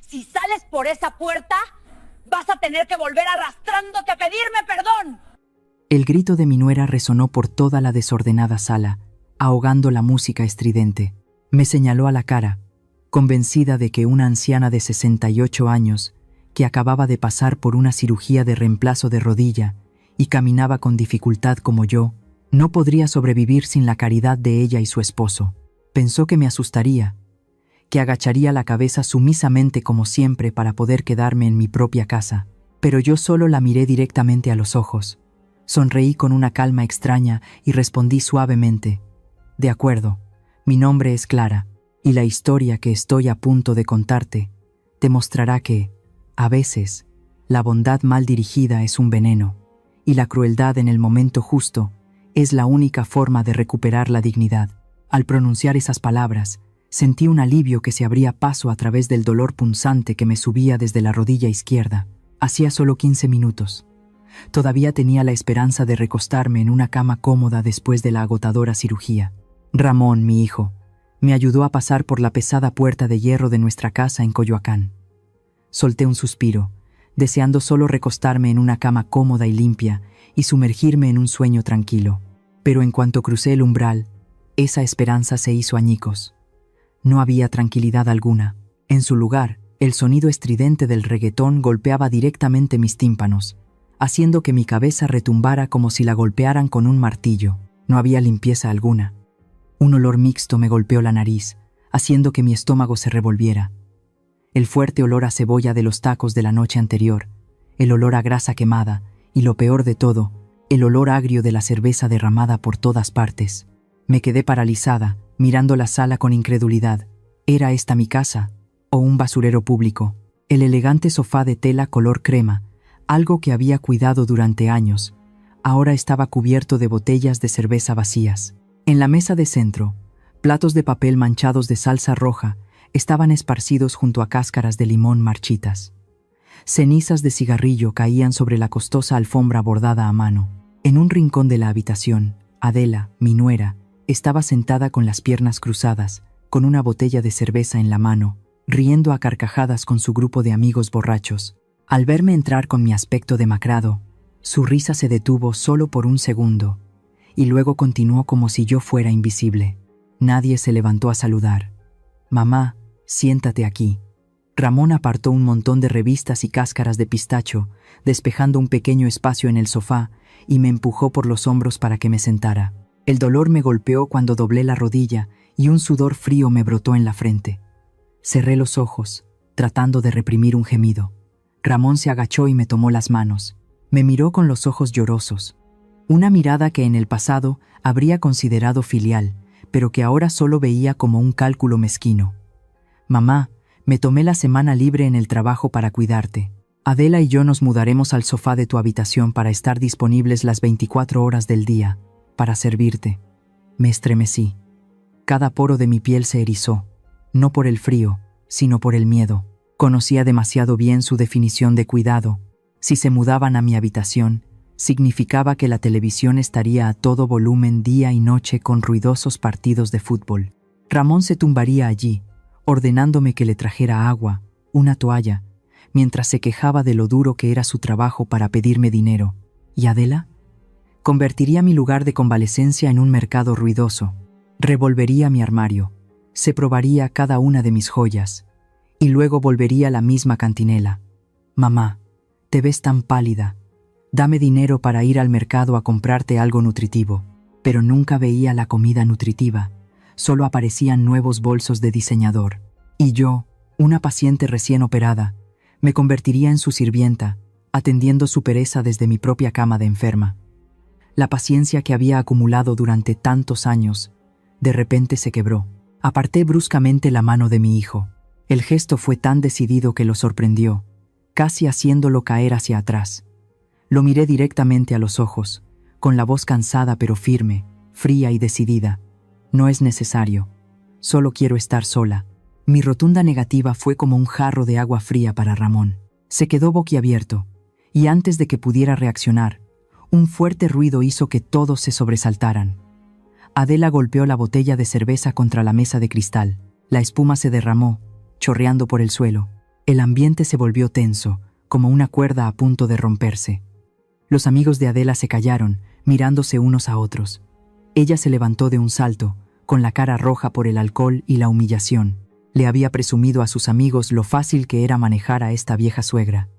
Si sales por esa puerta, vas a tener que volver arrastrándote a pedirme perdón. El grito de mi nuera resonó por toda la desordenada sala, ahogando la música estridente. Me señaló a la cara, convencida de que una anciana de 68 años, que acababa de pasar por una cirugía de reemplazo de rodilla y caminaba con dificultad como yo, no podría sobrevivir sin la caridad de ella y su esposo. Pensó que me asustaría, que agacharía la cabeza sumisamente como siempre para poder quedarme en mi propia casa, pero yo solo la miré directamente a los ojos. Sonreí con una calma extraña y respondí suavemente: «De acuerdo, mi nombre es Clara, y la historia que estoy a punto de contarte te mostrará que, a veces, la bondad mal dirigida es un veneno, y la crueldad en el momento justo es la única forma de recuperar la dignidad». Al pronunciar esas palabras, sentí un alivio que se abría paso a través del dolor punzante que me subía desde la rodilla izquierda. Hacía solo 15 minutos. Todavía tenía la esperanza de recostarme en una cama cómoda después de la agotadora cirugía. Ramón, mi hijo, me ayudó a pasar por la pesada puerta de hierro de nuestra casa en Coyoacán. Solté un suspiro, deseando solo recostarme en una cama cómoda y limpia y sumergirme en un sueño tranquilo. Pero en cuanto crucé el umbral, esa esperanza se hizo añicos. No había tranquilidad alguna. En su lugar, el sonido estridente del reggaetón golpeaba directamente mis tímpanos, haciendo que mi cabeza retumbara como si la golpearan con un martillo. No había limpieza alguna. Un olor mixto me golpeó la nariz, haciendo que mi estómago se revolviera. El fuerte olor a cebolla de los tacos de la noche anterior, el olor a grasa quemada y, lo peor de todo, el olor agrio de la cerveza derramada por todas partes. Me quedé paralizada, mirando la sala con incredulidad. ¿Era esta mi casa o un basurero público? El elegante sofá de tela color crema, algo que había cuidado durante años, ahora estaba cubierto de botellas de cerveza vacías. En la mesa de centro, platos de papel manchados de salsa roja estaban esparcidos junto a cáscaras de limón marchitas. Cenizas de cigarrillo caían sobre la costosa alfombra bordada a mano. En un rincón de la habitación, Adela, mi nuera, estaba sentada con las piernas cruzadas, con una botella de cerveza en la mano, riendo a carcajadas con su grupo de amigos borrachos. Al verme entrar con mi aspecto demacrado, su risa se detuvo solo por un segundo, y luego continuó como si yo fuera invisible. Nadie se levantó a saludar. «Mamá, siéntate aquí». Ramón apartó un montón de revistas y cáscaras de pistacho, despejando un pequeño espacio en el sofá, y me empujó por los hombros para que me sentara. El dolor me golpeó cuando doblé la rodilla y un sudor frío me brotó en la frente. Cerré los ojos, tratando de reprimir un gemido. Ramón se agachó y me tomó las manos. Me miró con los ojos llorosos. Una mirada que en el pasado habría considerado filial, pero que ahora solo veía como un cálculo mezquino. «Mamá, me tomé la semana libre en el trabajo para cuidarte. Adela y yo nos mudaremos al sofá de tu habitación para estar disponibles las 24 horas del día, para servirte». Me estremecí. Cada poro de mi piel se erizó, no por el frío, sino por el miedo. Conocía demasiado bien su definición de cuidado. Si se mudaban a mi habitación, significaba que la televisión estaría a todo volumen día y noche con ruidosos partidos de fútbol. Ramón se tumbaría allí, ordenándome que le trajera agua, una toalla, mientras se quejaba de lo duro que era su trabajo para pedirme dinero. ¿Y Adela? Convertiría mi lugar de convalecencia en un mercado ruidoso. Revolvería mi armario, se probaría cada una de mis joyas, y luego volvería a la misma cantinela. «Mamá, te ves tan pálida. Dame dinero para ir al mercado a comprarte algo nutritivo». Pero nunca veía la comida nutritiva, solo aparecían nuevos bolsos de diseñador. Y yo, una paciente recién operada, me convertiría en su sirvienta, atendiendo su pereza desde mi propia cama de enferma. La paciencia que había acumulado durante tantos años, de repente se quebró. Aparté bruscamente la mano de mi hijo. El gesto fue tan decidido que lo sorprendió, casi haciéndolo caer hacia atrás. Lo miré directamente a los ojos, con la voz cansada pero firme, fría y decidida. «No es necesario. Solo quiero estar sola». Mi rotunda negativa fue como un jarro de agua fría para Ramón. Se quedó boquiabierto, y antes de que pudiera reaccionar, un fuerte ruido hizo que todos se sobresaltaran. Adela golpeó la botella de cerveza contra la mesa de cristal. La espuma se derramó, chorreando por el suelo. El ambiente se volvió tenso, como una cuerda a punto de romperse. Los amigos de Adela se callaron, mirándose unos a otros. Ella se levantó de un salto, con la cara roja por el alcohol y la humillación. Le había presumido a sus amigos lo fácil que era manejar a esta vieja suegra.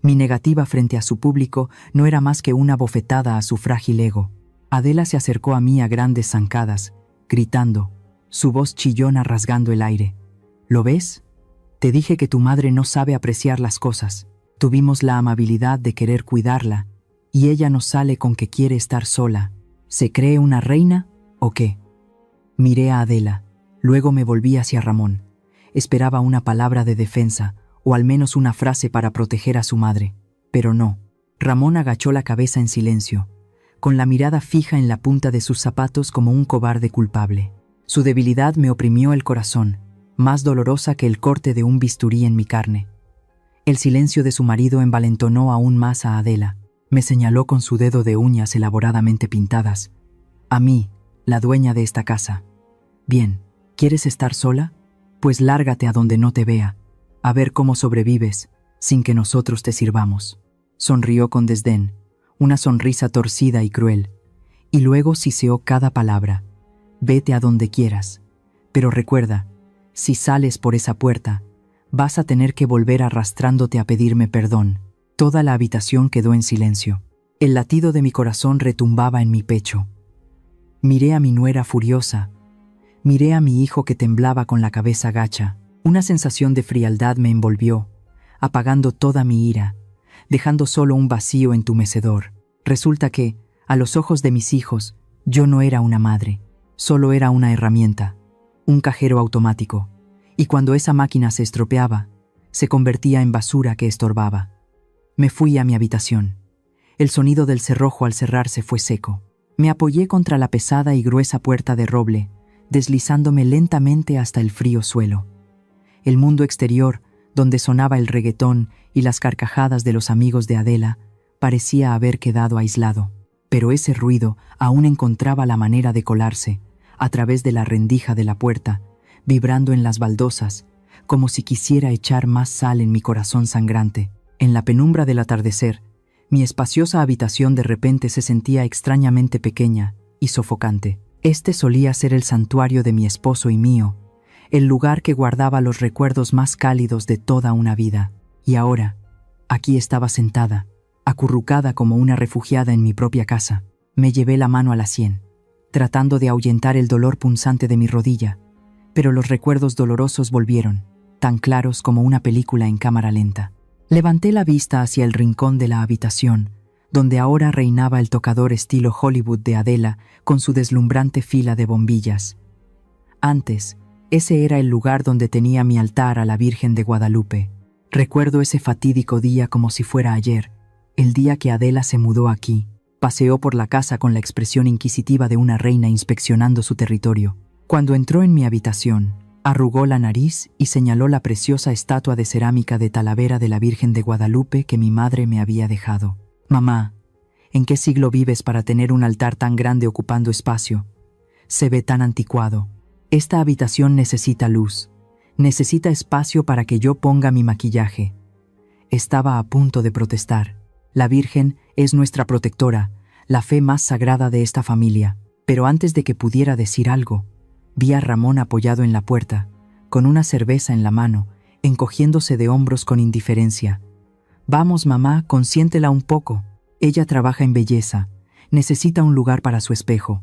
Mi negativa frente a su público no era más que una bofetada a su frágil ego. Adela se acercó a mí a grandes zancadas, gritando, su voz chillona rasgando el aire. ¿Lo ves? Te dije que tu madre no sabe apreciar las cosas. Tuvimos la amabilidad de querer cuidarla, y ella nos sale con que quiere estar sola. ¿Se cree una reina o qué? Miré a Adela, luego me volví hacia Ramón. Esperaba una palabra de defensa, o al menos una frase para proteger a su madre. Pero no. Ramón agachó la cabeza en silencio, con la mirada fija en la punta de sus zapatos como un cobarde culpable. Su debilidad me oprimió el corazón, más dolorosa que el corte de un bisturí en mi carne. El silencio de su marido envalentonó aún más a Adela. Me señaló con su dedo de uñas elaboradamente pintadas. A mí, la dueña de esta casa. Bien, ¿quieres estar sola? Pues lárgate a donde no te vea, a ver cómo sobrevives, sin que nosotros te sirvamos. Sonrió con desdén, una sonrisa torcida y cruel, y luego siseó cada palabra. Vete a donde quieras, pero recuerda, si sales por esa puerta, vas a tener que volver arrastrándote a pedirme perdón. Toda la habitación quedó en silencio. El latido de mi corazón retumbaba en mi pecho. Miré a mi nuera furiosa. Miré a mi hijo que temblaba con la cabeza gacha. Una sensación de frialdad me envolvió, apagando toda mi ira, dejando solo un vacío entumecedor. Resulta que, a los ojos de mis hijos, yo no era una madre, solo era una herramienta, un cajero automático, y cuando esa máquina se estropeaba, se convertía en basura que estorbaba. Me fui a mi habitación. El sonido del cerrojo al cerrarse fue seco. Me apoyé contra la pesada y gruesa puerta de roble, deslizándome lentamente hasta el frío suelo. El mundo exterior, donde sonaba el reggaetón y las carcajadas de los amigos de Adela, parecía haber quedado aislado. Pero ese ruido aún encontraba la manera de colarse, a través de la rendija de la puerta, vibrando en las baldosas, como si quisiera echar más sal en mi corazón sangrante. En la penumbra del atardecer, mi espaciosa habitación de repente se sentía extrañamente pequeña y sofocante. Este solía ser el santuario de mi esposo y mío, el lugar que guardaba los recuerdos más cálidos de toda una vida. Y ahora, aquí estaba sentada, acurrucada como una refugiada en mi propia casa. Me llevé la mano a la sien, tratando de ahuyentar el dolor punzante de mi rodilla, pero los recuerdos dolorosos volvieron, tan claros como una película en cámara lenta. Levanté la vista hacia el rincón de la habitación, donde ahora reinaba el tocador estilo Hollywood de Adela con su deslumbrante fila de bombillas. Antes, ese era el lugar donde tenía mi altar a la Virgen de Guadalupe. Recuerdo ese fatídico día como si fuera ayer, el día que Adela se mudó aquí. Paseó por la casa con la expresión inquisitiva de una reina inspeccionando su territorio. Cuando entró en mi habitación, arrugó la nariz y señaló la preciosa estatua de cerámica de Talavera de la Virgen de Guadalupe que mi madre me había dejado. Mamá, ¿en qué siglo vives para tener un altar tan grande ocupando espacio? Se ve tan anticuado. Esta habitación necesita luz, necesita espacio para que yo ponga mi maquillaje. Estaba a punto de protestar. La Virgen es nuestra protectora, la fe más sagrada de esta familia. Pero antes de que pudiera decir algo, vi a Ramón apoyado en la puerta, con una cerveza en la mano, encogiéndose de hombros con indiferencia. Vamos, mamá, consiéntela un poco. Ella trabaja en belleza, necesita un lugar para su espejo.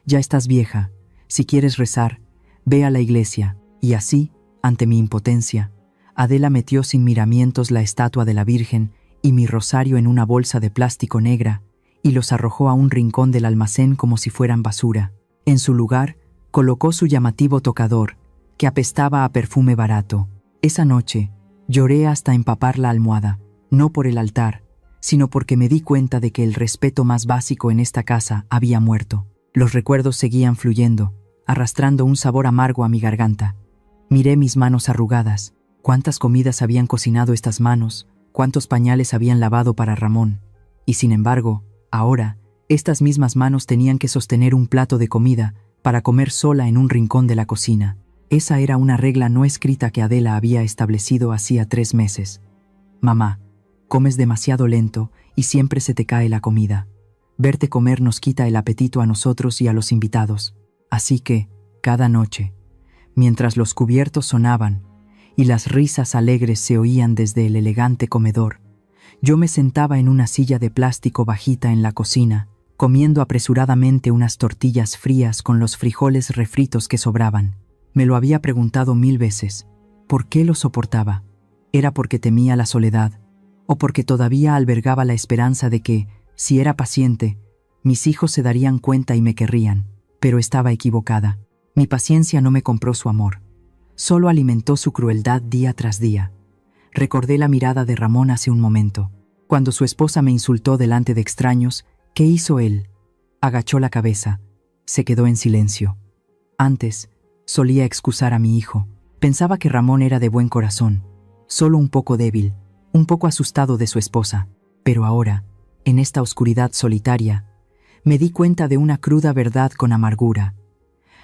Ya estás vieja, si quieres rezar, ve a la iglesia. Y así, ante mi impotencia, Adela metió sin miramientos la estatua de la Virgen y mi rosario en una bolsa de plástico negra y los arrojó a un rincón del almacén como si fueran basura. En su lugar, colocó su llamativo tocador, que apestaba a perfume barato. Esa noche, lloré hasta empapar la almohada, no por el altar, sino porque me di cuenta de que el respeto más básico en esta casa había muerto. Los recuerdos seguían fluyendo, arrastrando un sabor amargo a mi garganta. Miré mis manos arrugadas. ¿Cuántas comidas habían cocinado estas manos? ¿Cuántos pañales habían lavado para Ramón? Y sin embargo, ahora, estas mismas manos tenían que sostener un plato de comida para comer sola en un rincón de la cocina. Esa era una regla no escrita que Adela había establecido hacía 3 meses. Mamá, comes demasiado lento y siempre se te cae la comida. Verte comer nos quita el apetito a nosotros y a los invitados. Así que, cada noche, mientras los cubiertos sonaban y las risas alegres se oían desde el elegante comedor, yo me sentaba en una silla de plástico bajita en la cocina, comiendo apresuradamente unas tortillas frías con los frijoles refritos que sobraban. Me lo había preguntado 1000 veces. ¿Por qué lo soportaba? ¿Era porque temía la soledad? ¿O porque todavía albergaba la esperanza de que, si era paciente, mis hijos se darían cuenta y me querrían? Pero estaba equivocada. Mi paciencia no me compró su amor. Solo alimentó su crueldad día tras día. Recordé la mirada de Ramón hace un momento. Cuando su esposa me insultó delante de extraños, ¿qué hizo él? Agachó la cabeza. Se quedó en silencio. Antes, solía excusar a mi hijo. Pensaba que Ramón era de buen corazón, solo un poco débil, un poco asustado de su esposa. Pero ahora, en esta oscuridad solitaria, me di cuenta de una cruda verdad con amargura.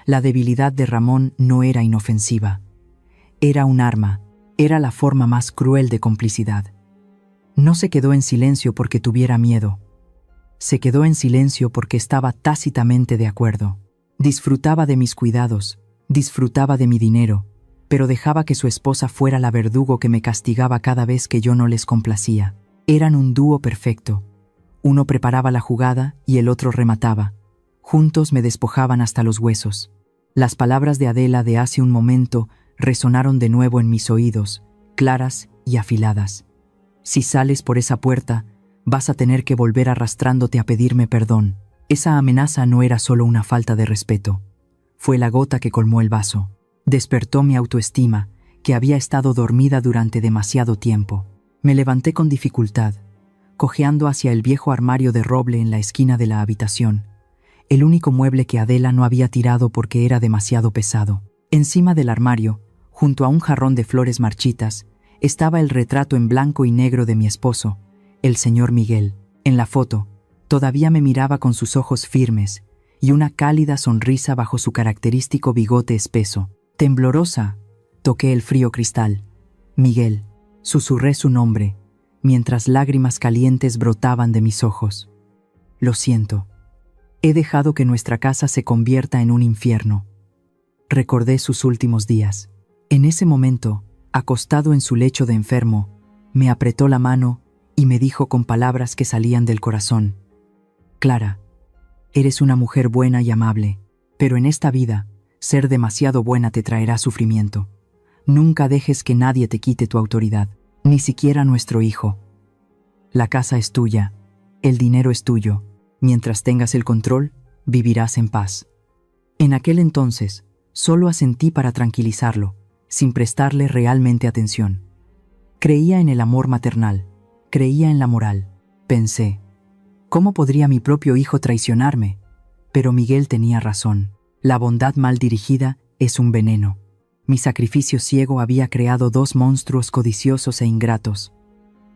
La debilidad de Ramón no era inofensiva. Era un arma, era la forma más cruel de complicidad. No se quedó en silencio porque tuviera miedo. Se quedó en silencio porque estaba tácitamente de acuerdo. Disfrutaba de mis cuidados, disfrutaba de mi dinero, pero dejaba que su esposa fuera la verdugo que me castigaba cada vez que yo no les complacía. Eran un dúo perfecto. Uno preparaba la jugada y el otro remataba. Juntos me despojaban hasta los huesos. Las palabras de Adela de hace un momento resonaron de nuevo en mis oídos, claras y afiladas. Si sales por esa puerta, vas a tener que volver arrastrándote a pedirme perdón. Esa amenaza no era solo una falta de respeto. Fue la gota que colmó el vaso. Despertó mi autoestima, que había estado dormida durante demasiado tiempo. Me levanté con dificultad, cojeando hacia el viejo armario de roble en la esquina de la habitación, el único mueble que Adela no había tirado porque era demasiado pesado. Encima del armario, junto a un jarrón de flores marchitas, estaba el retrato en blanco y negro de mi esposo, el señor Miguel. En la foto, todavía me miraba con sus ojos firmes y una cálida sonrisa bajo su característico bigote espeso. Temblorosa, toqué el frío cristal. Miguel, susurré su nombre, mientras lágrimas calientes brotaban de mis ojos. Lo siento. He dejado que nuestra casa se convierta en un infierno. Recordé sus últimos días. En ese momento, acostado en su lecho de enfermo, me apretó la mano y me dijo con palabras que salían del corazón: Clara, eres una mujer buena y amable, pero en esta vida, ser demasiado buena te traerá sufrimiento. Nunca dejes que nadie te quite tu autoridad, ni siquiera nuestro hijo. La casa es tuya, el dinero es tuyo. Mientras tengas el control, vivirás en paz. En aquel entonces, solo asentí para tranquilizarlo, sin prestarle realmente atención. Creía en el amor maternal, creía en la moral. Pensé, ¿cómo podría mi propio hijo traicionarme? Pero Miguel tenía razón. La bondad mal dirigida es un veneno. Mi sacrificio ciego había creado 2 monstruos codiciosos e ingratos.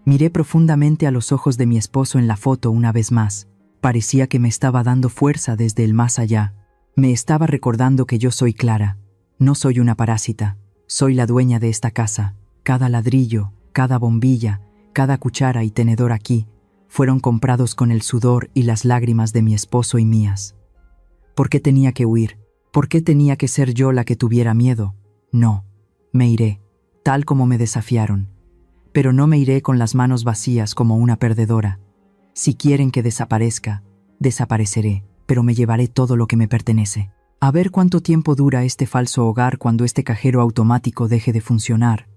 Miré profundamente a los ojos de mi esposo en la foto una vez más. Parecía que me estaba dando fuerza desde el más allá. Me estaba recordando que yo soy Clara. No soy una parásita. Soy la dueña de esta casa. Cada ladrillo, cada bombilla, cada cuchara y tenedor aquí fueron comprados con el sudor y las lágrimas de mi esposo y mías. ¿Por qué tenía que huir? ¿Por qué tenía que ser yo la que tuviera miedo? No, me iré, tal como me desafiaron. Pero no me iré con las manos vacías como una perdedora. Si quieren que desaparezca, desapareceré, pero me llevaré todo lo que me pertenece. A ver cuánto tiempo dura este falso hogar cuando este cajero automático deje de funcionar,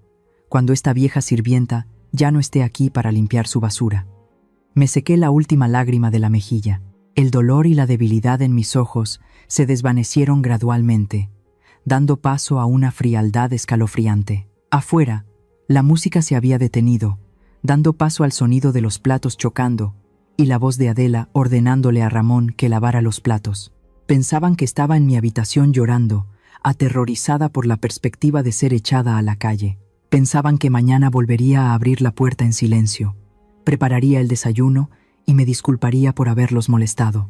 cuando esta vieja sirvienta ya no esté aquí para limpiar su basura. Me sequé la última lágrima de la mejilla. El dolor y la debilidad en mis ojos se desvanecieron gradualmente, dando paso a una frialdad escalofriante. Afuera, la música se había detenido, dando paso al sonido de los platos chocando y la voz de Adela ordenándole a Ramón que lavara los platos. Pensaban que estaba en mi habitación llorando, aterrorizada por la perspectiva de ser echada a la calle. Pensaban que mañana volvería a abrir la puerta en silencio, prepararía el desayuno y me disculparía por haberlos molestado.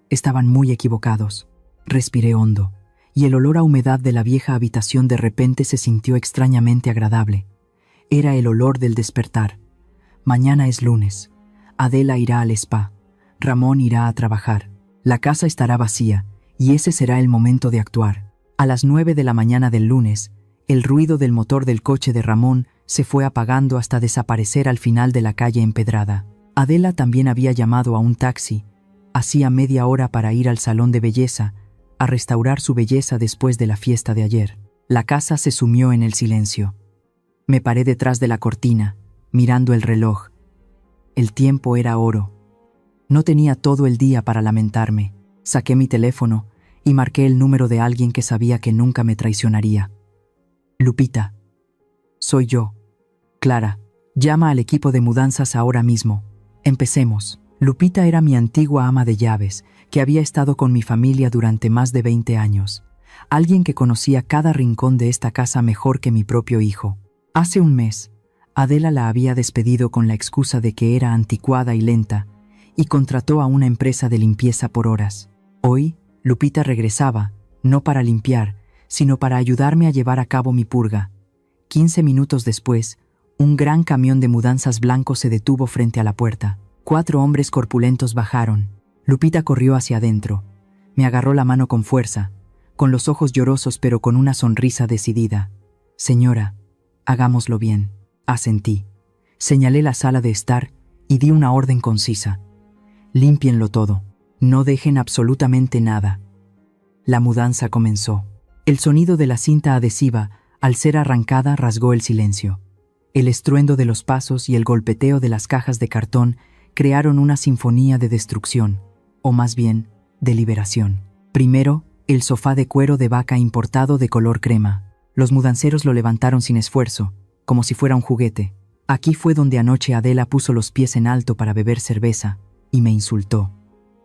Estaban muy equivocados. Respiré hondo y el olor a humedad de la vieja habitación de repente se sintió extrañamente agradable. Era el olor del despertar. Mañana es lunes. Adela irá al spa. Ramón irá a trabajar. La casa estará vacía, y ese será el momento de actuar. A las 9 de la mañana del lunes, el ruido del motor del coche de Ramón se fue apagando hasta desaparecer al final de la calle empedrada. Adela también había llamado a un taxi. Hacía media hora para ir al salón de belleza, a restaurar su belleza después de la fiesta de ayer. La casa se sumió en el silencio. Me paré detrás de la cortina, mirando el reloj. El tiempo era oro. No tenía todo el día para lamentarme. Saqué mi teléfono y marqué el número de alguien que sabía que nunca me traicionaría. Lupita. Soy yo. Clara, llama al equipo de mudanzas ahora mismo. Empecemos. Lupita era mi antigua ama de llaves, que había estado con mi familia durante más de 20 años. Alguien que conocía cada rincón de esta casa mejor que mi propio hijo. Hace un mes, Adela la había despedido con la excusa de que era anticuada y lenta, y contrató a una empresa de limpieza por horas. Hoy, Lupita regresaba, no para limpiar, sino para ayudarme a llevar a cabo mi purga. 15 minutos después, un gran camión de mudanzas blanco se detuvo frente a la puerta. 4 hombres corpulentos bajaron. Lupita corrió hacia adentro. Me agarró la mano con fuerza, con los ojos llorosos pero con una sonrisa decidida. Señora, hagámoslo bien. Asentí. Señalé la sala de estar y di una orden concisa. Límpienlo todo. No dejen absolutamente nada. La mudanza comenzó. El sonido de la cinta adhesiva, al ser arrancada, rasgó el silencio. El estruendo de los pasos y el golpeteo de las cajas de cartón crearon una sinfonía de destrucción, o más bien, de liberación. Primero, el sofá de cuero de vaca importado de color crema. Los mudanceros lo levantaron sin esfuerzo, como si fuera un juguete. Aquí fue donde anoche Adela puso los pies en alto para beber cerveza, y me insultó.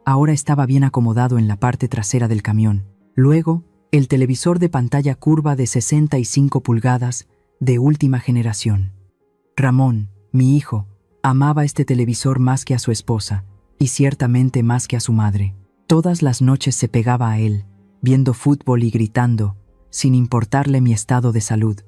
Ahora estaba bien acomodado en la parte trasera del camión. Luego, el televisor de pantalla curva de 65 pulgadas, de última generación. Ramón, mi hijo, amaba este televisor más que a su esposa, y ciertamente más que a su madre. Todas las noches se pegaba a él, viendo fútbol y gritando, sin importarle mi estado de salud.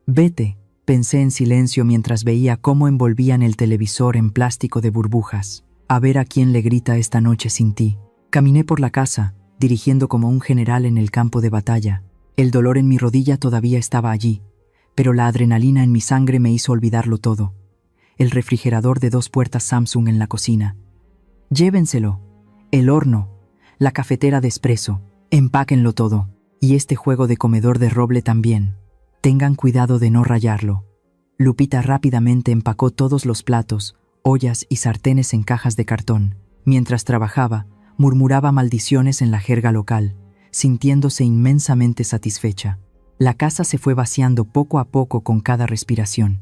Vete, pensé en silencio mientras veía cómo envolvían el televisor en plástico de burbujas. A ver a quién le grita esta noche sin ti. Caminé por la casa, dirigiendo como un general en el campo de batalla. El dolor en mi rodilla todavía estaba allí, pero la adrenalina en mi sangre me hizo olvidarlo todo. El refrigerador de 2 puertas Samsung en la cocina. Llévenselo. El horno. La cafetera de espresso. Empáquenlo todo. Y este juego de comedor de roble también. Tengan cuidado de no rayarlo. Lupita rápidamente empacó todos los platos, ollas y sartenes en cajas de cartón. Mientras trabajaba, murmuraba maldiciones en la jerga local, sintiéndose inmensamente satisfecha. La casa se fue vaciando poco a poco con cada respiración.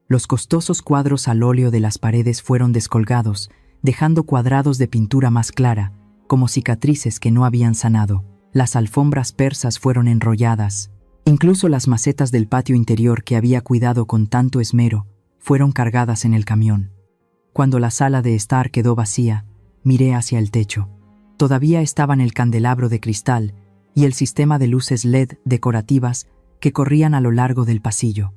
Los costosos cuadros al óleo de las paredes fueron descolgados, dejando cuadrados de pintura más clara, como cicatrices que no habían sanado. Las alfombras persas fueron enrolladas. Incluso las macetas del patio interior que había cuidado con tanto esmero fueron cargadas en el camión. Cuando la sala de estar quedó vacía, miré hacia el techo. Todavía estaban el candelabro de cristal y el sistema de luces LED decorativas que corrían a lo largo del pasillo.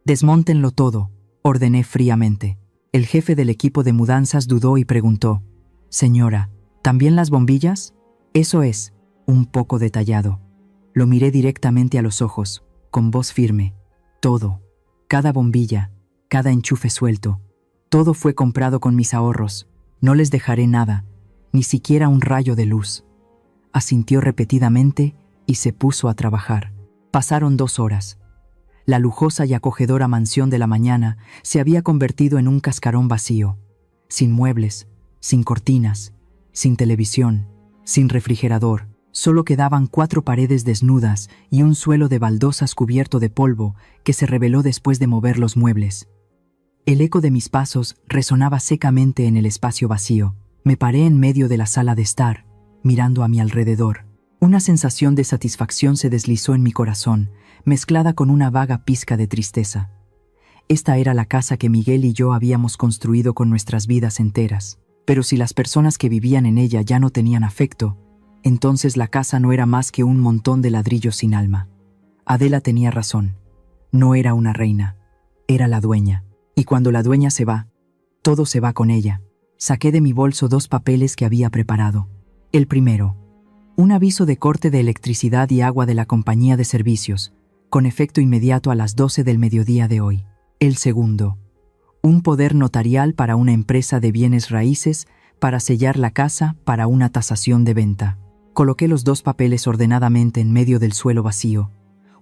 «Desmóntenlo todo», ordené fríamente. El jefe del equipo de mudanzas dudó y preguntó: «Señora, ¿también las bombillas?» «Eso es, un poco detallado». Lo miré directamente a los ojos, con voz firme. Todo, cada bombilla, cada enchufe suelto, todo fue comprado con mis ahorros. No les dejaré nada, ni siquiera un rayo de luz. Asintió repetidamente y se puso a trabajar. Pasaron 2 horas. La lujosa y acogedora mansión de la mañana se había convertido en un cascarón vacío, sin muebles, sin cortinas, sin televisión, sin refrigerador. Solo quedaban 4 paredes desnudas y un suelo de baldosas cubierto de polvo que se reveló después de mover los muebles. El eco de mis pasos resonaba secamente en el espacio vacío. Me paré en medio de la sala de estar, mirando a mi alrededor. Una sensación de satisfacción se deslizó en mi corazón, mezclada con una vaga pizca de tristeza. Esta era la casa que Miguel y yo habíamos construido con nuestras vidas enteras. Pero si las personas que vivían en ella ya no tenían afecto, Entonces la casa no era más que un montón de ladrillos sin alma. Adela tenía razón. No era una reina, era la dueña. Y cuando la dueña se va, todo se va con ella. Saqué de mi bolso 2 papeles que había preparado. El primero, un aviso de corte de electricidad y agua de la compañía de servicios, con efecto inmediato a las 12 del mediodía de hoy. El segundo, un poder notarial para una empresa de bienes raíces para sellar la casa para una tasación de venta. Coloqué los 2 papeles ordenadamente en medio del suelo vacío,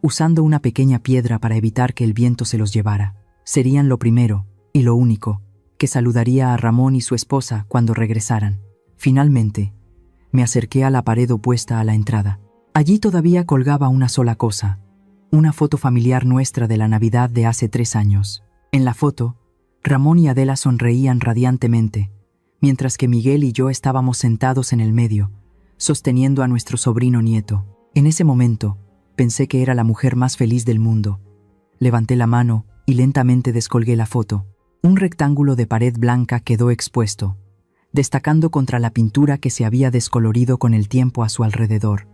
usando una pequeña piedra para evitar que el viento se los llevara. Serían lo primero, y lo único, que saludaría a Ramón y su esposa cuando regresaran. Finalmente, me acerqué a la pared opuesta a la entrada. Allí todavía colgaba una sola cosa, una foto familiar nuestra de la Navidad de hace 3 años. En la foto, Ramón y Adela sonreían radiantemente, mientras que Miguel y yo estábamos sentados en el medio, sosteniendo a nuestro sobrino nieto. En ese momento, pensé que era la mujer más feliz del mundo. Levanté la mano y lentamente descolgué la foto. Un rectángulo de pared blanca quedó expuesto, destacando contra la pintura que se había descolorido con el tiempo a su alrededor.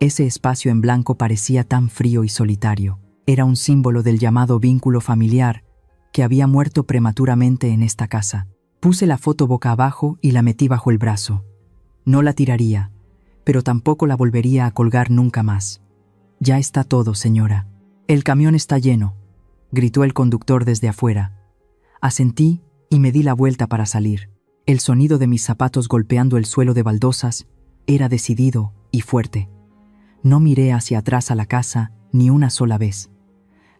Ese espacio en blanco parecía tan frío y solitario. Era un símbolo del llamado vínculo familiar que había muerto prematuramente en esta casa. Puse la foto boca abajo y la metí bajo el brazo. No la tiraría, pero tampoco la volvería a colgar nunca más. «Ya está todo, señora. El camión está lleno», gritó el conductor desde afuera. Asentí y me di la vuelta para salir. El sonido de mis zapatos golpeando el suelo de baldosas era decidido y fuerte. No miré hacia atrás a la casa ni una sola vez.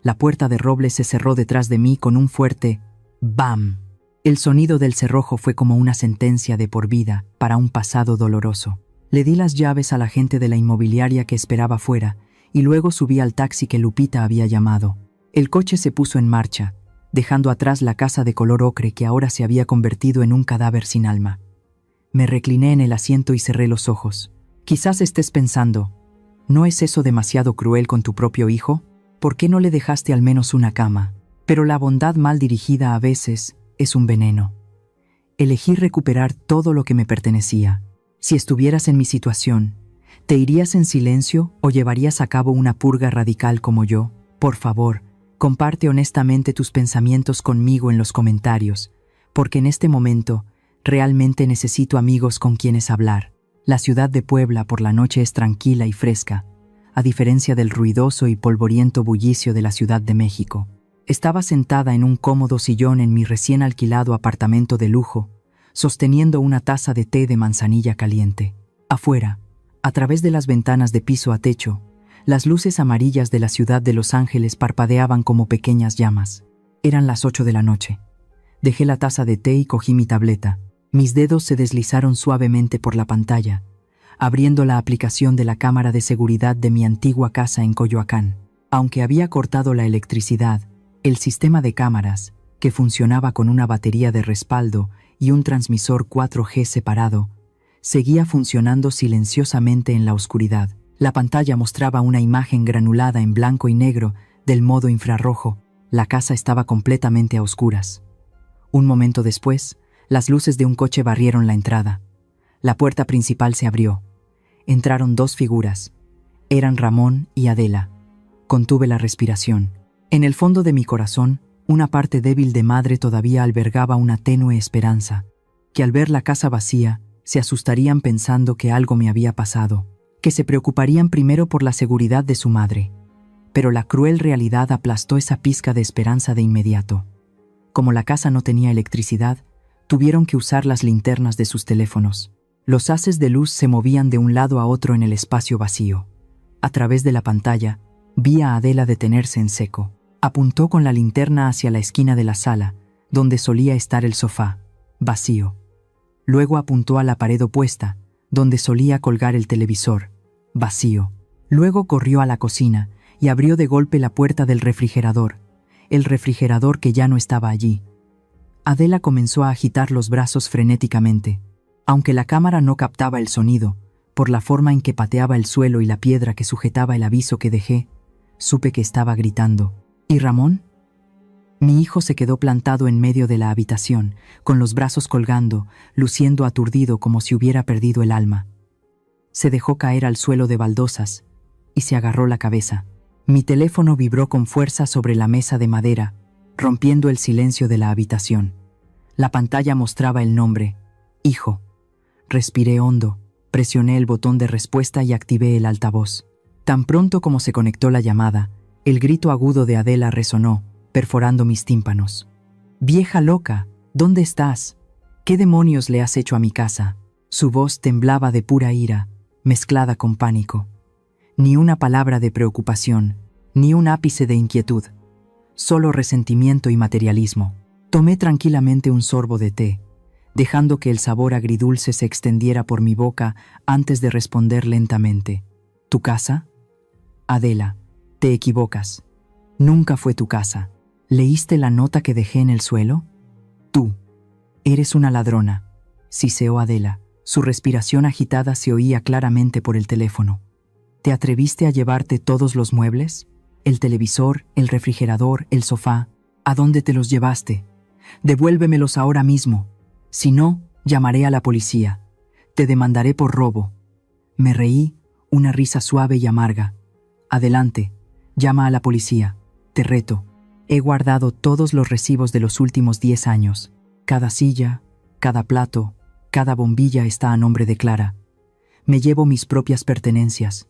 La puerta de roble se cerró detrás de mí con un fuerte «bam». El sonido del cerrojo fue como una sentencia de por vida para un pasado doloroso. Le di las llaves a la gente de la inmobiliaria que esperaba fuera y luego subí al taxi que Lupita había llamado. El coche se puso en marcha, dejando atrás la casa de color ocre que ahora se había convertido en un cadáver sin alma. Me recliné en el asiento y cerré los ojos. Quizás estés pensando, ¿no es eso demasiado cruel con tu propio hijo? ¿Por qué no le dejaste al menos una cama? Pero la bondad mal dirigida a veces es un veneno. Elegí recuperar todo lo que me pertenecía. Si estuvieras en mi situación, ¿te irías en silencio o llevarías a cabo una purga radical como yo? Por favor, comparte honestamente tus pensamientos conmigo en los comentarios, porque en este momento realmente necesito amigos con quienes hablar. La ciudad de Puebla por la noche es tranquila y fresca, a diferencia del ruidoso y polvoriento bullicio de la Ciudad de México. Estaba sentada en un cómodo sillón en mi recién alquilado apartamento de lujo, sosteniendo una taza de té de manzanilla caliente. Afuera, a través de las ventanas de piso a techo, las luces amarillas de la ciudad de Los Ángeles parpadeaban como pequeñas llamas. Eran las 8 de la noche. Dejé la taza de té y cogí mi tableta. Mis dedos se deslizaron suavemente por la pantalla, abriendo la aplicación de la cámara de seguridad de mi antigua casa en Coyoacán. Aunque había cortado la electricidad, el sistema de cámaras, que funcionaba con una batería de respaldo y un transmisor 4G separado, seguía funcionando silenciosamente en la oscuridad. La pantalla mostraba una imagen granulada en blanco y negro del modo infrarrojo. La casa estaba completamente a oscuras. Un momento después, las luces de un coche barrieron la entrada. La puerta principal se abrió. Entraron 2 figuras. Eran Ramón y Adela. Contuve la respiración. En el fondo de mi corazón, una parte débil de madre todavía albergaba una tenue esperanza, que al ver la casa vacía, se asustarían pensando que algo me había pasado, que se preocuparían primero por la seguridad de su madre. Pero la cruel realidad aplastó esa pizca de esperanza de inmediato. Como la casa no tenía electricidad, tuvieron que usar las linternas de sus teléfonos. Los haces de luz se movían de un lado a otro en el espacio vacío. A través de la pantalla, vi a Adela detenerse en seco. Apuntó con la linterna hacia la esquina de la sala, donde solía estar el sofá, vacío. Luego apuntó a la pared opuesta, donde solía colgar el televisor, vacío. Luego corrió a la cocina y abrió de golpe la puerta del refrigerador, el refrigerador que ya no estaba allí. Adela comenzó a agitar los brazos frenéticamente. Aunque la cámara no captaba el sonido, por la forma en que pateaba el suelo y la piedra que sujetaba el aviso que dejé, supe que estaba gritando. ¿Y Ramón? Mi hijo se quedó plantado en medio de la habitación, con los brazos colgando, luciendo aturdido como si hubiera perdido el alma. se dejó caer al suelo de baldosas y se agarró la cabeza. Mi teléfono vibró con fuerza sobre la mesa de madera, rompiendo el silencio de la habitación. La pantalla mostraba el nombre, hijo. Respiré hondo, presioné el botón de respuesta y activé el altavoz. Tan pronto como se conectó la llamada, el grito agudo de Adela resonó, perforando mis tímpanos. «Vieja loca, ¿dónde estás? ¿Qué demonios le has hecho a mi casa?» Su voz temblaba de pura ira, mezclada con pánico. Ni una palabra de preocupación, ni un ápice de inquietud. Solo resentimiento y materialismo. Tomé tranquilamente un sorbo de té, dejando que el sabor agridulce se extendiera por mi boca antes de responder lentamente. ¿Tu casa? Adela, te equivocas. Nunca fue tu casa. ¿Leíste la nota que dejé en el suelo? Tú. Eres una ladrona, siseó Adela. Su respiración agitada se oía claramente por el teléfono. ¿Te atreviste a llevarte todos los muebles? El televisor, el refrigerador, el sofá. ¿A dónde te los llevaste? Devuélvemelos ahora mismo. Si no, llamaré a la policía. Te demandaré por robo. Me reí, una risa suave y amarga. Adelante, llama a la policía. Te reto. He guardado todos los recibos de los últimos 10 años. Cada silla, cada plato, cada bombilla está a nombre de Clara. Me llevo mis propias pertenencias.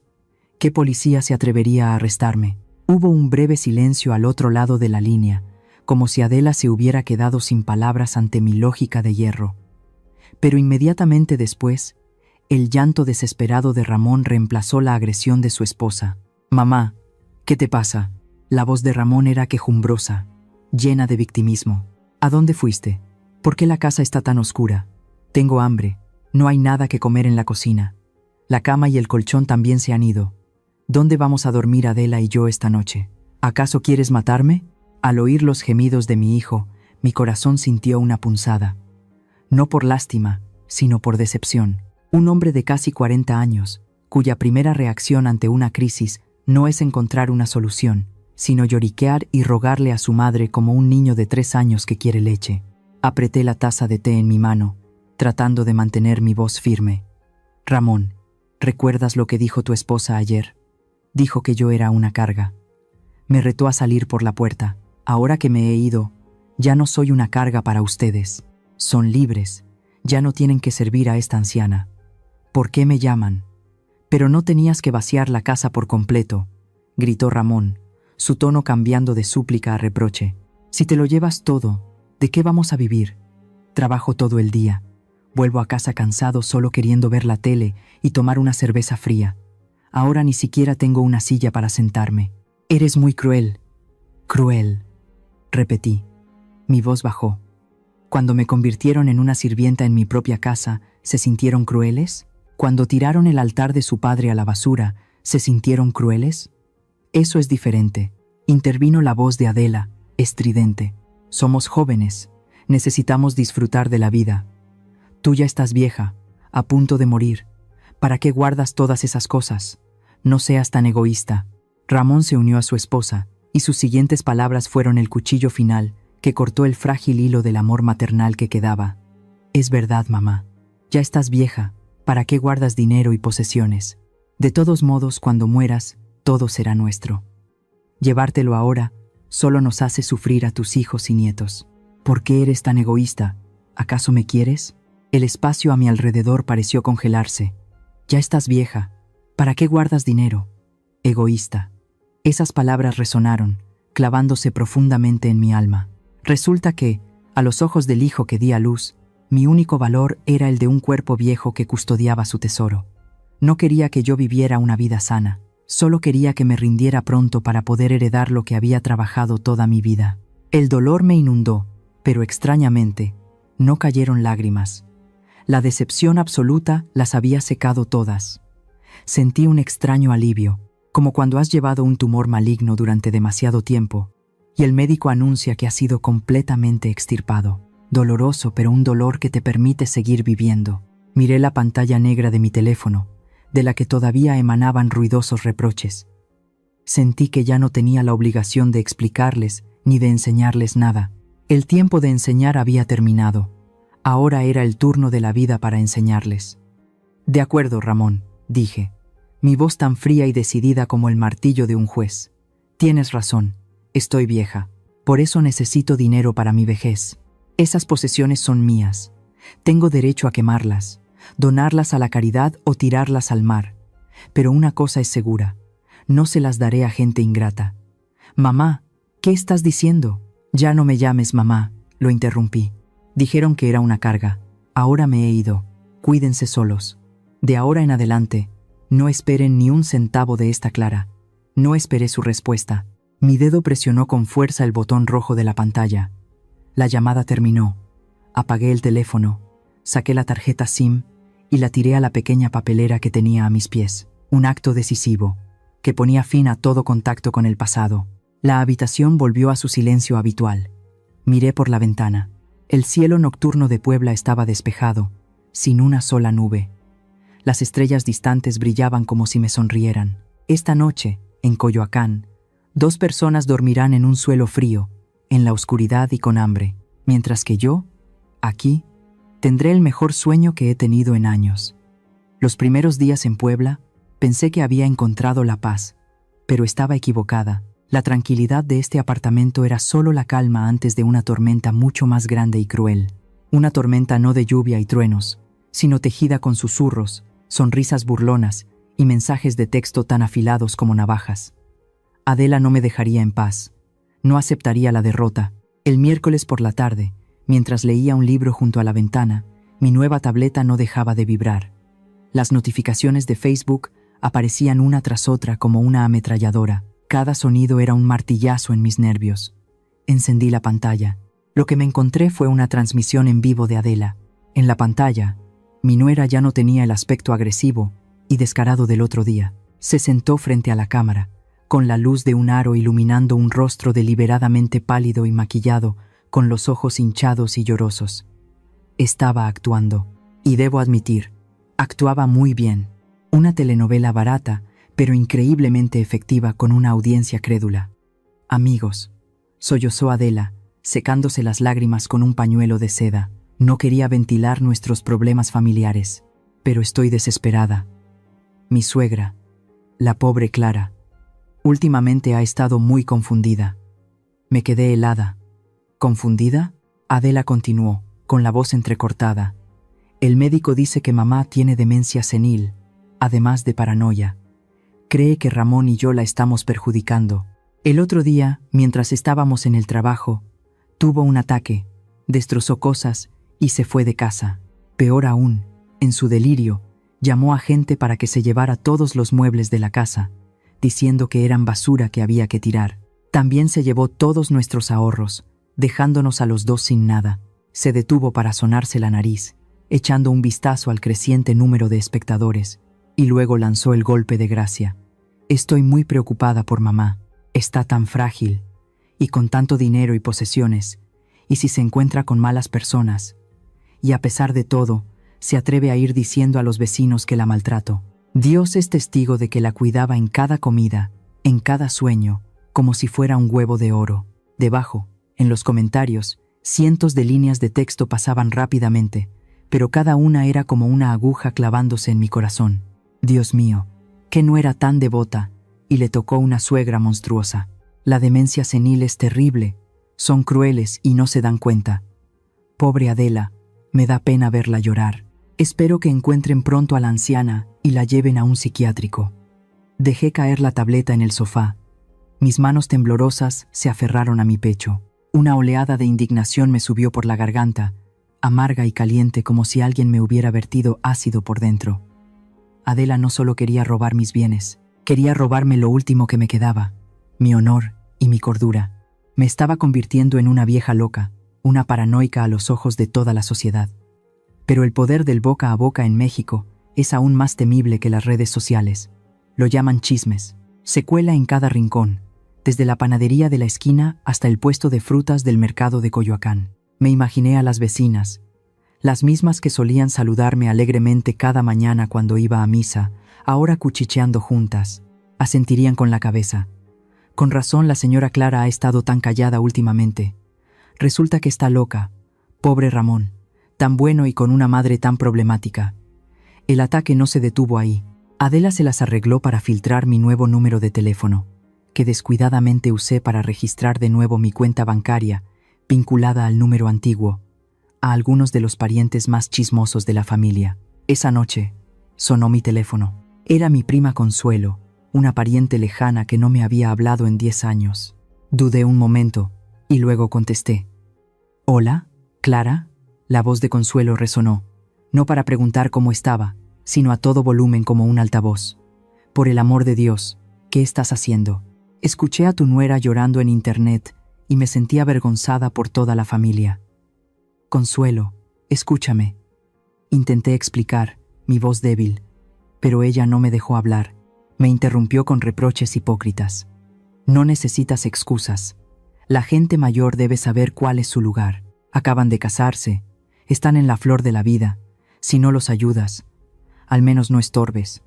¿Qué policía se atrevería a arrestarme? Hubo un breve silencio al otro lado de la línea, como si Adela se hubiera quedado sin palabras ante mi lógica de hierro. Pero inmediatamente después, el llanto desesperado de Ramón reemplazó la agresión de su esposa. «Mamá, ¿qué te pasa?» La voz de Ramón era quejumbrosa, llena de victimismo. «¿A dónde fuiste? ¿Por qué la casa está tan oscura? Tengo hambre. No hay nada que comer en la cocina. La cama y el colchón también se han ido. ¿Dónde vamos a dormir Adela y yo esta noche? ¿Acaso quieres matarme?» Al oír los gemidos de mi hijo, mi corazón sintió una punzada. No por lástima, sino por decepción. Un hombre de casi 40 años, cuya primera reacción ante una crisis no es encontrar una solución, sino lloriquear y rogarle a su madre como un niño de 3 años que quiere leche. Apreté la taza de té en mi mano, tratando de mantener mi voz firme. «Ramón, ¿recuerdas lo que dijo tu esposa ayer? Dijo que yo era una carga. Me retó a salir por la puerta. Ahora que me he ido, ya no soy una carga para ustedes. Son libres, ya no tienen que servir a esta anciana. ¿Por qué me llaman?» «Pero no tenías que vaciar la casa por completo», gritó Ramón, su tono cambiando de súplica a reproche. «Si te lo llevas todo, ¿de qué vamos a vivir? Trabajo todo el día. Vuelvo a casa cansado solo queriendo ver la tele y tomar una cerveza fría. Ahora ni siquiera tengo una silla para sentarme. Eres muy cruel». «Cruel», repetí. Mi voz bajó. «Cuando me convirtieron en una sirvienta en mi propia casa, ¿se sintieron crueles? Cuando tiraron el altar de su padre a la basura, ¿se sintieron crueles?» «Eso es diferente», intervino la voz de Adela, estridente. «Somos jóvenes, necesitamos disfrutar de la vida. Tú ya estás vieja, a punto de morir. ¿Para qué guardas todas esas cosas? No seas tan egoísta». Ramón se unió a su esposa, y sus siguientes palabras fueron el cuchillo final que cortó el frágil hilo del amor maternal que quedaba. «Es verdad, mamá. Ya estás vieja. ¿Para qué guardas dinero y posesiones? De todos modos, cuando mueras, todo será nuestro. Llevártelo ahora solo nos hace sufrir a tus hijos y nietos. ¿Por qué eres tan egoísta? ¿Acaso me quieres?» El espacio a mi alrededor pareció congelarse. «Ya estás vieja. ¿Para qué guardas dinero? Egoísta». Esas palabras resonaron, clavándose profundamente en mi alma. Resulta que, a los ojos del hijo que di a luz, mi único valor era el de un cuerpo viejo que custodiaba su tesoro. No quería que yo viviera una vida sana, solo quería que me rindiera pronto para poder heredar lo que había trabajado toda mi vida. El dolor me inundó, pero extrañamente, no cayeron lágrimas. La decepción absoluta las había secado todas. Sentí un extraño alivio, como cuando has llevado un tumor maligno durante demasiado tiempo y el médico anuncia que ha sido completamente extirpado. Doloroso, pero un dolor que te permite seguir viviendo. Miré la pantalla negra de mi teléfono, de la que todavía emanaban ruidosos reproches. Sentí que ya no tenía la obligación de explicarles ni de enseñarles nada. El tiempo de enseñar había terminado. Ahora era el turno de la vida para enseñarles. «De acuerdo, Ramón. dije, mi voz tan fría y decidida como el martillo de un juez. Tienes razón, estoy vieja. Por eso necesito dinero para mi vejez. Esas posesiones son mías. Tengo derecho a quemarlas, donarlas a la caridad o tirarlas al mar. Pero una cosa es segura, no se las daré a gente ingrata. Mamá, ¿qué estás diciendo? Ya no me llames mamá, lo interrumpí. Dijeron que era una carga. Ahora me he ido. Cuídense solos. De ahora en adelante, no esperen ni un centavo de esta Clara. No esperé su respuesta. Mi dedo presionó con fuerza el botón rojo de la pantalla. La llamada terminó. Apagué el teléfono, saqué la tarjeta SIM y la tiré a la pequeña papelera que tenía a mis pies. Un acto decisivo, que ponía fin a todo contacto con el pasado. La habitación volvió a su silencio habitual. Miré por la ventana. El cielo nocturno de Puebla estaba despejado, sin una sola nube. Las estrellas distantes brillaban como si me sonrieran. Esta noche, en Coyoacán, 2 personas dormirán en un suelo frío, en la oscuridad y con hambre, mientras que yo, aquí, tendré el mejor sueño que he tenido en años. Los primeros días en Puebla, pensé que había encontrado la paz, pero estaba equivocada. La tranquilidad de este apartamento era solo la calma antes de una tormenta mucho más grande y cruel. Una tormenta no de lluvia y truenos, sino tejida con susurros, sonrisas burlonas y mensajes de texto tan afilados como navajas. Adela no me dejaría en paz. No aceptaría la derrota. El miércoles por la tarde, mientras leía un libro junto a la ventana, mi nueva tableta no dejaba de vibrar. Las notificaciones de Facebook aparecían una tras otra como una ametralladora. Cada sonido era un martillazo en mis nervios. Encendí la pantalla. Lo que me encontré fue una transmisión en vivo de Adela. En la pantalla, mi nuera ya no tenía el aspecto agresivo y descarado del otro día. Se sentó frente a la cámara, con la luz de un aro iluminando un rostro deliberadamente pálido y maquillado, con los ojos hinchados y llorosos. Estaba actuando, y debo admitir, actuaba muy bien. Una telenovela barata, pero increíblemente efectiva con una audiencia crédula. Amigos, sollozó Adela, secándose las lágrimas con un pañuelo de seda. No quería ventilar nuestros problemas familiares, pero estoy desesperada. Mi suegra, la pobre Clara, últimamente ha estado muy confundida. Me quedé helada. ¿Confundida? Adela continuó, con la voz entrecortada. El médico dice que mamá tiene demencia senil, además de paranoia. Cree que Ramón y yo la estamos perjudicando. El otro día, mientras estábamos en el trabajo, tuvo un ataque, destrozó cosas y se fue de casa. Peor aún, en su delirio, llamó a gente para que se llevara todos los muebles de la casa, diciendo que eran basura que había que tirar. También se llevó todos nuestros ahorros, dejándonos a los 2 sin nada. Se detuvo para sonarse la nariz, echando un vistazo al creciente número de espectadores, y luego lanzó el golpe de gracia. Estoy muy preocupada por mamá. Está tan frágil, y con tanto dinero y posesiones, y si se encuentra con malas personas, y a pesar de todo, se atreve a ir diciendo a los vecinos que la maltrato. Dios es testigo de que la cuidaba en cada comida, en cada sueño, como si fuera un huevo de oro. Debajo, en los comentarios, cientos de líneas de texto pasaban rápidamente, pero cada una era como una aguja clavándose en mi corazón. Dios mío, que no era tan devota, y le tocó una suegra monstruosa. La demencia senil es terrible, son crueles y no se dan cuenta. Pobre Adela, me da pena verla llorar. Espero que encuentren pronto a la anciana y la lleven a un psiquiátrico. Dejé caer la tableta en el sofá. Mis manos temblorosas se aferraron a mi pecho. Una oleada de indignación me subió por la garganta, amarga y caliente como si alguien me hubiera vertido ácido por dentro. Adela no solo quería robar mis bienes, quería robarme lo último que me quedaba, mi honor y mi cordura. Me estaba convirtiendo en una vieja loca, una paranoica a los ojos de toda la sociedad. Pero el poder del boca a boca en México es aún más temible que las redes sociales. Lo llaman chismes. Se cuela en cada rincón, desde la panadería de la esquina hasta el puesto de frutas del mercado de Coyoacán. Me imaginé a las vecinas, las mismas que solían saludarme alegremente cada mañana cuando iba a misa, ahora cuchicheando juntas. Asentirían con la cabeza. Con razón la señora Clara ha estado tan callada últimamente. Resulta que está loca. Pobre Ramón, tan bueno y con una madre tan problemática. El ataque no se detuvo ahí. Adela se las arregló para filtrar mi nuevo número de teléfono, que descuidadamente usé para registrar de nuevo mi cuenta bancaria, vinculada al número antiguo, a algunos de los parientes más chismosos de la familia. Esa noche, sonó mi teléfono. Era mi prima Consuelo, una pariente lejana que no me había hablado en 10 años. Dudé un momento, y luego contesté. «¿Hola, Clara?» La voz de Consuelo resonó, no para preguntar cómo estaba, sino a todo volumen como un altavoz. «Por el amor de Dios, ¿qué estás haciendo?» Escuché a tu nuera llorando en internet y me sentí avergonzada por toda la familia. «Consuelo, escúchame». Intenté explicar, mi voz débil, pero ella no me dejó hablar. Me interrumpió con reproches hipócritas. «No necesitas excusas. La gente mayor debe saber cuál es su lugar. Acaban de casarse, están en la flor de la vida. Si no los ayudas, al menos no estorbes.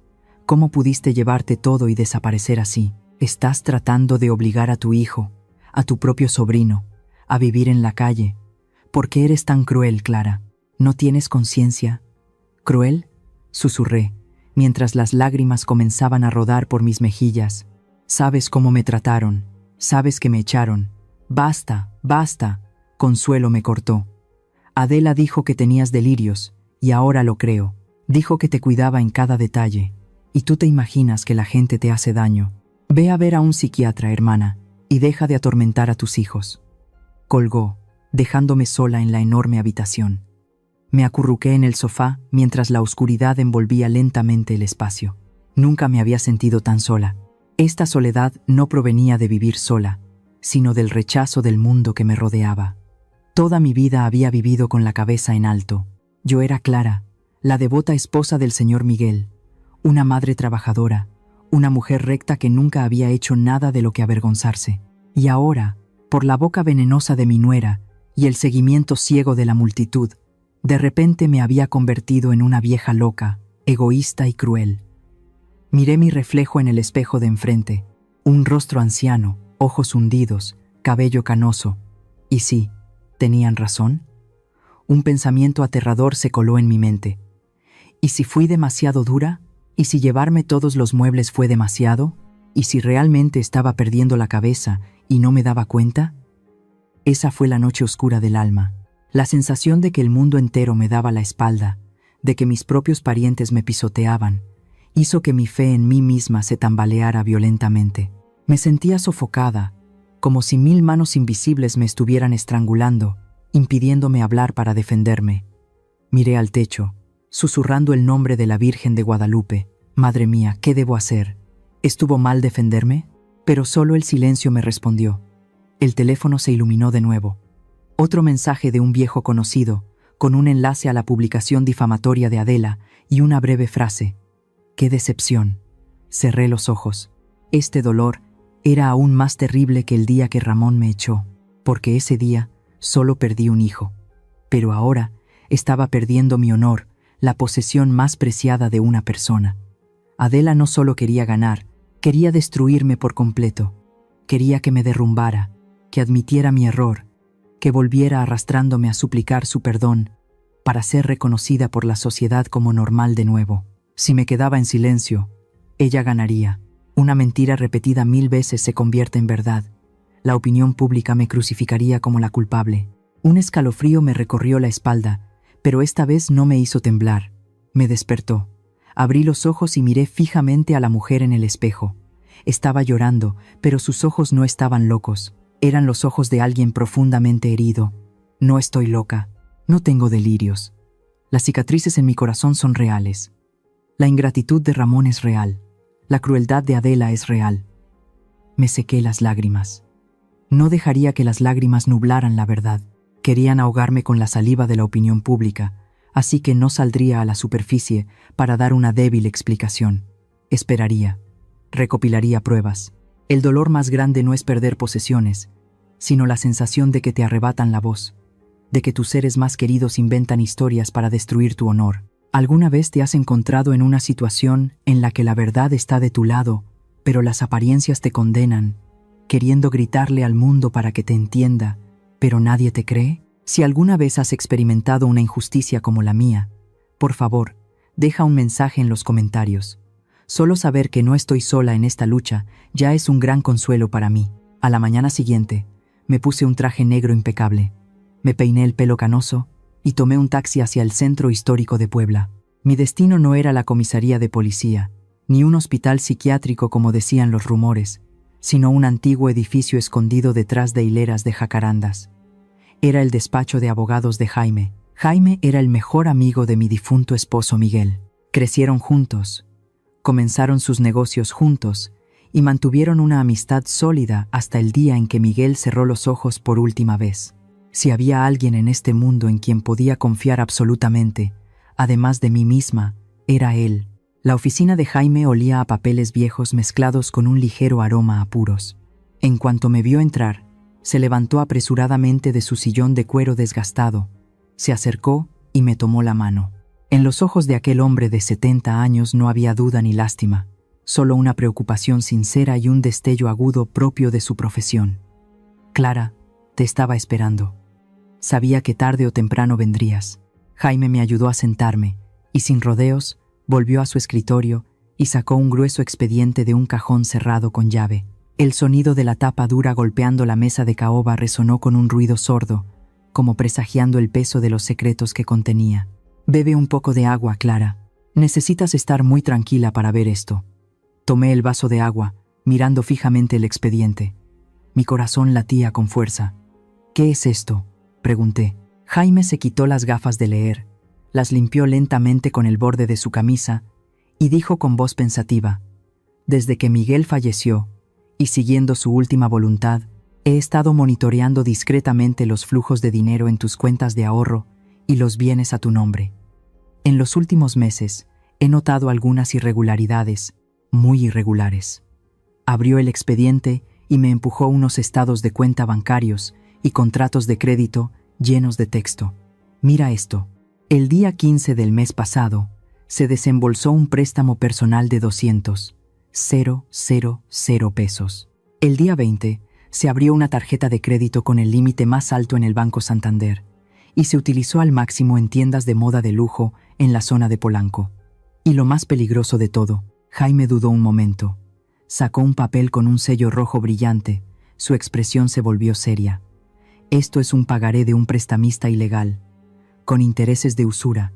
¿Cómo pudiste llevarte todo y desaparecer así? Estás tratando de obligar a tu hijo, a tu propio sobrino, a vivir en la calle. ¿Por qué eres tan cruel, Clara? ¿No tienes conciencia?» «¿Cruel?», susurré, mientras las lágrimas comenzaban a rodar por mis mejillas. «Sabes cómo me trataron, sabes que me echaron. Basta, basta», Consuelo me cortó. «Adela dijo que tenías delirios, y ahora lo creo. Dijo que te cuidaba en cada detalle. Y tú te imaginas que la gente te hace daño. Ve a ver a un psiquiatra, hermana, y deja de atormentar a tus hijos». Colgó, dejándome sola en la enorme habitación. Me acurruqué en el sofá mientras la oscuridad envolvía lentamente el espacio. Nunca me había sentido tan sola. Esta soledad no provenía de vivir sola, sino del rechazo del mundo que me rodeaba. Toda mi vida había vivido con la cabeza en alto. Yo era Clara, la devota esposa del señor Miguel, una madre trabajadora, una mujer recta que nunca había hecho nada de lo que avergonzarse. Y ahora, por la boca venenosa de mi nuera y el seguimiento ciego de la multitud, de repente me había convertido en una vieja loca, egoísta y cruel. Miré mi reflejo en el espejo de enfrente, un rostro anciano, ojos hundidos, cabello canoso. Y sí, ¿tenían razón? Un pensamiento aterrador se coló en mi mente. ¿Y si fui demasiado dura? ¿Y si llevarme todos los muebles fue demasiado? ¿Y si realmente estaba perdiendo la cabeza y no me daba cuenta? Esa fue la noche oscura del alma. La sensación de que el mundo entero me daba la espalda, de que mis propios parientes me pisoteaban, hizo que mi fe en mí misma se tambaleara violentamente. Me sentía sofocada, como si 1000 manos invisibles me estuvieran estrangulando, impidiéndome hablar para defenderme. Miré al techo, susurrando el nombre de la Virgen de Guadalupe. «Madre mía, ¿qué debo hacer? ¿Estuvo mal defenderme?» Pero solo el silencio me respondió. El teléfono se iluminó de nuevo. Otro mensaje de un viejo conocido, con un enlace a la publicación difamatoria de Adela y una breve frase. ¡Qué decepción! Cerré los ojos. Este dolor era aún más terrible que el día que Ramón me echó, porque ese día solo perdí un hijo. Pero ahora estaba perdiendo mi honor, la posesión más preciada de una persona. Adela no solo quería ganar, quería destruirme por completo. Quería que me derrumbara, que admitiera mi error, que volviera arrastrándome a suplicar su perdón, para ser reconocida por la sociedad como normal de nuevo. Si me quedaba en silencio, ella ganaría. Una mentira repetida 1000 veces se convierte en verdad. La opinión pública me crucificaría como la culpable. Un escalofrío me recorrió la espalda, pero esta vez no me hizo temblar. Me despertó. Abrí los ojos y miré fijamente a la mujer en el espejo. Estaba llorando, pero sus ojos no estaban locos. Eran los ojos de alguien profundamente herido. No estoy loca. No tengo delirios. Las cicatrices en mi corazón son reales. La ingratitud de Ramón es real. La crueldad de Adela es real. Me sequé las lágrimas. No dejaría que las lágrimas nublaran la verdad. Querían ahogarme con la saliva de la opinión pública, así que no saldría a la superficie para dar una débil explicación. Esperaría. Recopilaría pruebas. El dolor más grande no es perder posesiones, sino la sensación de que te arrebatan la voz, de que tus seres más queridos inventan historias para destruir tu honor. ¿Alguna vez te has encontrado en una situación en la que la verdad está de tu lado, pero las apariencias te condenan, queriendo gritarle al mundo para que te entienda, pero nadie te cree? Si alguna vez has experimentado una injusticia como la mía, por favor, deja un mensaje en los comentarios. Solo saber que no estoy sola en esta lucha ya es un gran consuelo para mí. A la mañana siguiente, me puse un traje negro impecable, me peiné el pelo canoso y tomé un taxi hacia el centro histórico de Puebla. Mi destino no era la comisaría de policía, ni un hospital psiquiátrico como decían los rumores, sino un antiguo edificio escondido detrás de hileras de jacarandas. Era el despacho de abogados de Jaime. Jaime era el mejor amigo de mi difunto esposo Miguel. Crecieron juntos, comenzaron sus negocios juntos y mantuvieron una amistad sólida hasta el día en que Miguel cerró los ojos por última vez. Si había alguien en este mundo en quien podía confiar absolutamente, además de mí misma, era él. La oficina de Jaime olía a papeles viejos mezclados con un ligero aroma a puros. En cuanto me vio entrar, se levantó apresuradamente de su sillón de cuero desgastado, se acercó y me tomó la mano. En los ojos de aquel hombre de 70 años no había duda ni lástima, solo una preocupación sincera y un destello agudo propio de su profesión. Clara, te estaba esperando. Sabía que tarde o temprano vendrías. Jaime me ayudó a sentarme, y sin rodeos, volvió a su escritorio y sacó un grueso expediente de un cajón cerrado con llave. El sonido de la tapa dura golpeando la mesa de caoba resonó con un ruido sordo, como presagiando el peso de los secretos que contenía. Bebe un poco de agua, Clara. Necesitas estar muy tranquila para ver esto. Tomé el vaso de agua, mirando fijamente el expediente. Mi corazón latía con fuerza. ¿Qué es esto?, pregunté. Jaime se quitó las gafas de leer, las limpió lentamente con el borde de su camisa y dijo con voz pensativa: desde que Miguel falleció, y siguiendo su última voluntad, he estado monitoreando discretamente los flujos de dinero en tus cuentas de ahorro y los bienes a tu nombre. En los últimos meses he notado algunas irregularidades, muy irregulares. Abrió el expediente y me empujó unos estados de cuenta bancarios y contratos de crédito llenos de texto. Mira esto. El día 15 del mes pasado, se desembolsó un préstamo personal de 200,000 pesos. El día 20, se abrió una tarjeta de crédito con el límite más alto en el Banco Santander y se utilizó al máximo en tiendas de moda de lujo en la zona de Polanco. Y lo más peligroso de todo, Jaime dudó un momento. Sacó un papel con un sello rojo brillante. Su expresión se volvió seria. Esto es un pagaré de un prestamista ilegal, con intereses de usura.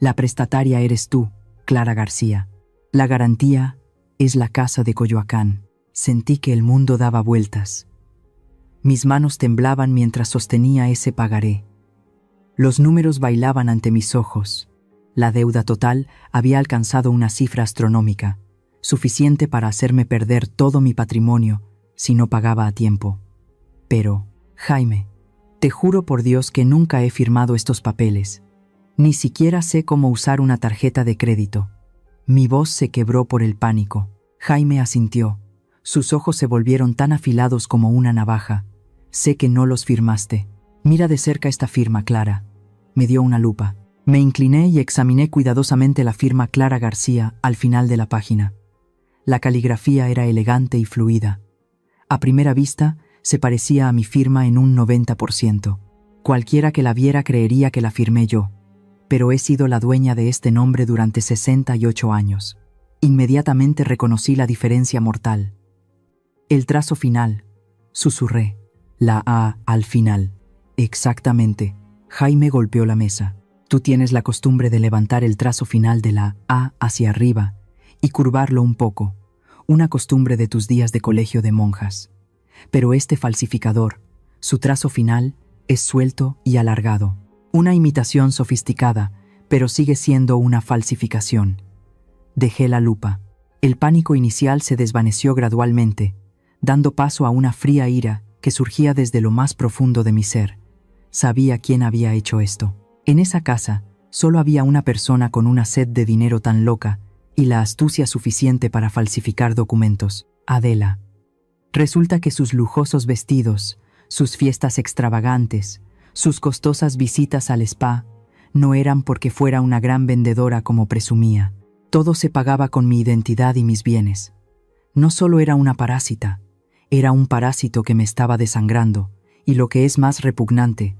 La prestataria eres tú, Clara García. La garantía es la casa de Coyoacán. Sentí que el mundo daba vueltas. Mis manos temblaban mientras sostenía ese pagaré. Los números bailaban ante mis ojos. La deuda total había alcanzado una cifra astronómica, suficiente para hacerme perder todo mi patrimonio si no pagaba a tiempo. Pero, Jaime, te juro por Dios que nunca he firmado estos papeles. Ni siquiera sé cómo usar una tarjeta de crédito. Mi voz se quebró por el pánico. Jaime asintió. Sus ojos se volvieron tan afilados como una navaja. Sé que no los firmaste. Mira de cerca esta firma, Clara. Me dio una lupa. Me incliné y examiné cuidadosamente la firma Clara García al final de la página. La caligrafía era elegante y fluida. A primera vista, se parecía a mi firma en un 90%. Cualquiera que la viera creería que la firmé yo, pero he sido la dueña de este nombre durante 68 años. Inmediatamente reconocí la diferencia mortal. El trazo final, susurré. La A al final. Exactamente. Jaime golpeó la mesa. Tú tienes la costumbre de levantar el trazo final de la A hacia arriba y curvarlo un poco, una costumbre de tus días de colegio de monjas. Pero este falsificador, su trazo final, es suelto y alargado. Una imitación sofisticada, pero sigue siendo una falsificación. Dejé la lupa. El pánico inicial se desvaneció gradualmente, dando paso a una fría ira que surgía desde lo más profundo de mi ser. Sabía quién había hecho esto. En esa casa, solo había una persona con una sed de dinero tan loca y la astucia suficiente para falsificar documentos: Adela. Resulta que sus lujosos vestidos, sus fiestas extravagantes, sus costosas visitas al spa, no eran porque fuera una gran vendedora como presumía. Todo se pagaba con mi identidad y mis bienes. No solo era una parásita, era un parásito que me estaba desangrando, y lo que es más repugnante,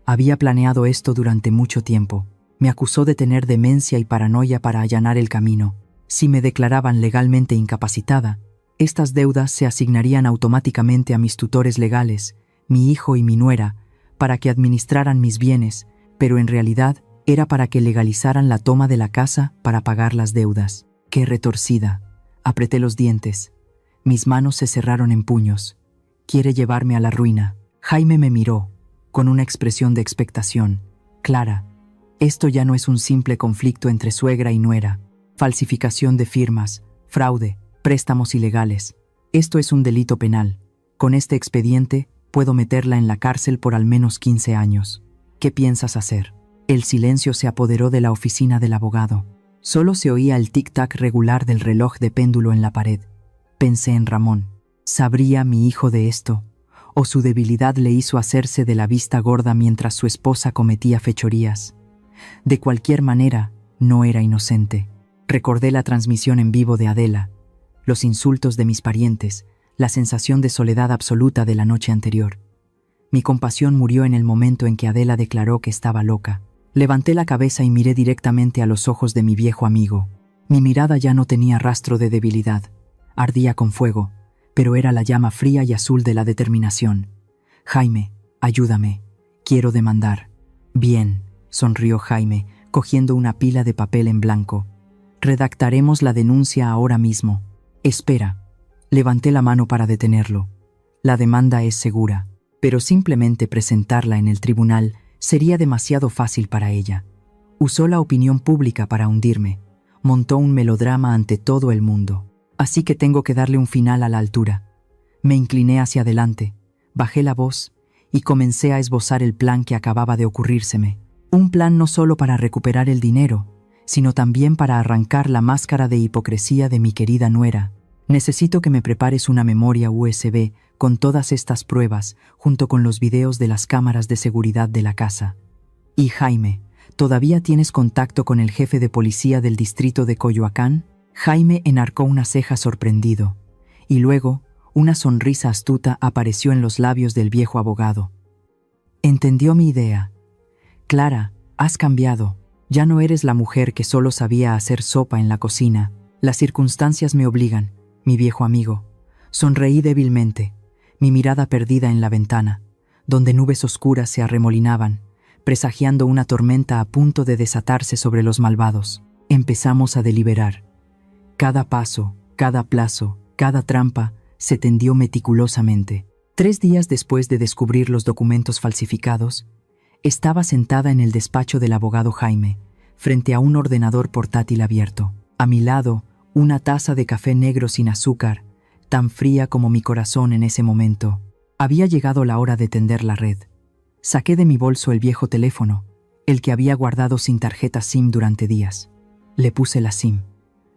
había planeado esto durante mucho tiempo. Me acusó de tener demencia y paranoia para allanar el camino. Si me declaraban legalmente incapacitada, estas deudas se asignarían automáticamente a mis tutores legales, mi hijo y mi nuera, para que administraran mis bienes, pero en realidad era para que legalizaran la toma de la casa para pagar las deudas. ¡Qué retorcida! Apreté los dientes. Mis manos se cerraron en puños. Quiere llevarme a la ruina. Jaime me miró, con una expresión de expectación. Clara, esto ya no es un simple conflicto entre suegra y nuera. Falsificación de firmas, fraude, préstamos ilegales. Esto es un delito penal. Con este expediente puedo meterla en la cárcel por al menos 15 años. ¿Qué piensas hacer? El silencio se apoderó de la oficina del abogado. Solo se oía el tic-tac regular del reloj de péndulo en la pared. Pensé en Ramón. ¿Sabría mi hijo de esto? ¿O su debilidad le hizo hacerse de la vista gorda mientras su esposa cometía fechorías? De cualquier manera, no era inocente. Recordé la transmisión en vivo de Adela, los insultos de mis parientes, la sensación de soledad absoluta de la noche anterior. Mi compasión murió en el momento en que Adela declaró que estaba loca. Levanté la cabeza y miré directamente a los ojos de mi viejo amigo. Mi mirada ya no tenía rastro de debilidad. Ardía con fuego, pero era la llama fría y azul de la determinación. Jaime, ayúdame. Quiero demandar. Bien, sonrió Jaime, cogiendo una pila de papel en blanco. Redactaremos la denuncia ahora mismo. Espera. Levanté la mano para detenerlo. La demanda es segura, pero simplemente presentarla en el tribunal sería demasiado fácil para ella. Usó la opinión pública para hundirme. Montó un melodrama ante todo el mundo. Así que tengo que darle un final a la altura. Me incliné hacia adelante, bajé la voz y comencé a esbozar el plan que acababa de ocurrírseme. Un plan no solo para recuperar el dinero, sino también para arrancar la máscara de hipocresía de mi querida nuera. Necesito que me prepares una memoria USB con todas estas pruebas, junto con los videos de las cámaras de seguridad de la casa. Y Jaime, ¿todavía tienes contacto con el jefe de policía del distrito de Coyoacán? Jaime enarcó una ceja sorprendido, y luego una sonrisa astuta apareció en los labios del viejo abogado. Entendió mi idea. Clara, has cambiado. Ya no eres la mujer que solo sabía hacer sopa en la cocina. Las circunstancias me obligan, mi viejo amigo. Sonreí débilmente, mi mirada perdida en la ventana, donde nubes oscuras se arremolinaban, presagiando una tormenta a punto de desatarse sobre los malvados. Empezamos a deliberar. Cada paso, cada plazo, cada trampa se tendió meticulosamente. 3 días después de descubrir los documentos falsificados, estaba sentada en el despacho del abogado Jaime, frente a un ordenador portátil abierto. A mi lado, una taza de café negro sin azúcar, tan fría como mi corazón en ese momento. Había llegado la hora de tender la red. Saqué de mi bolso el viejo teléfono, el que había guardado sin tarjeta SIM durante días. Le puse la SIM.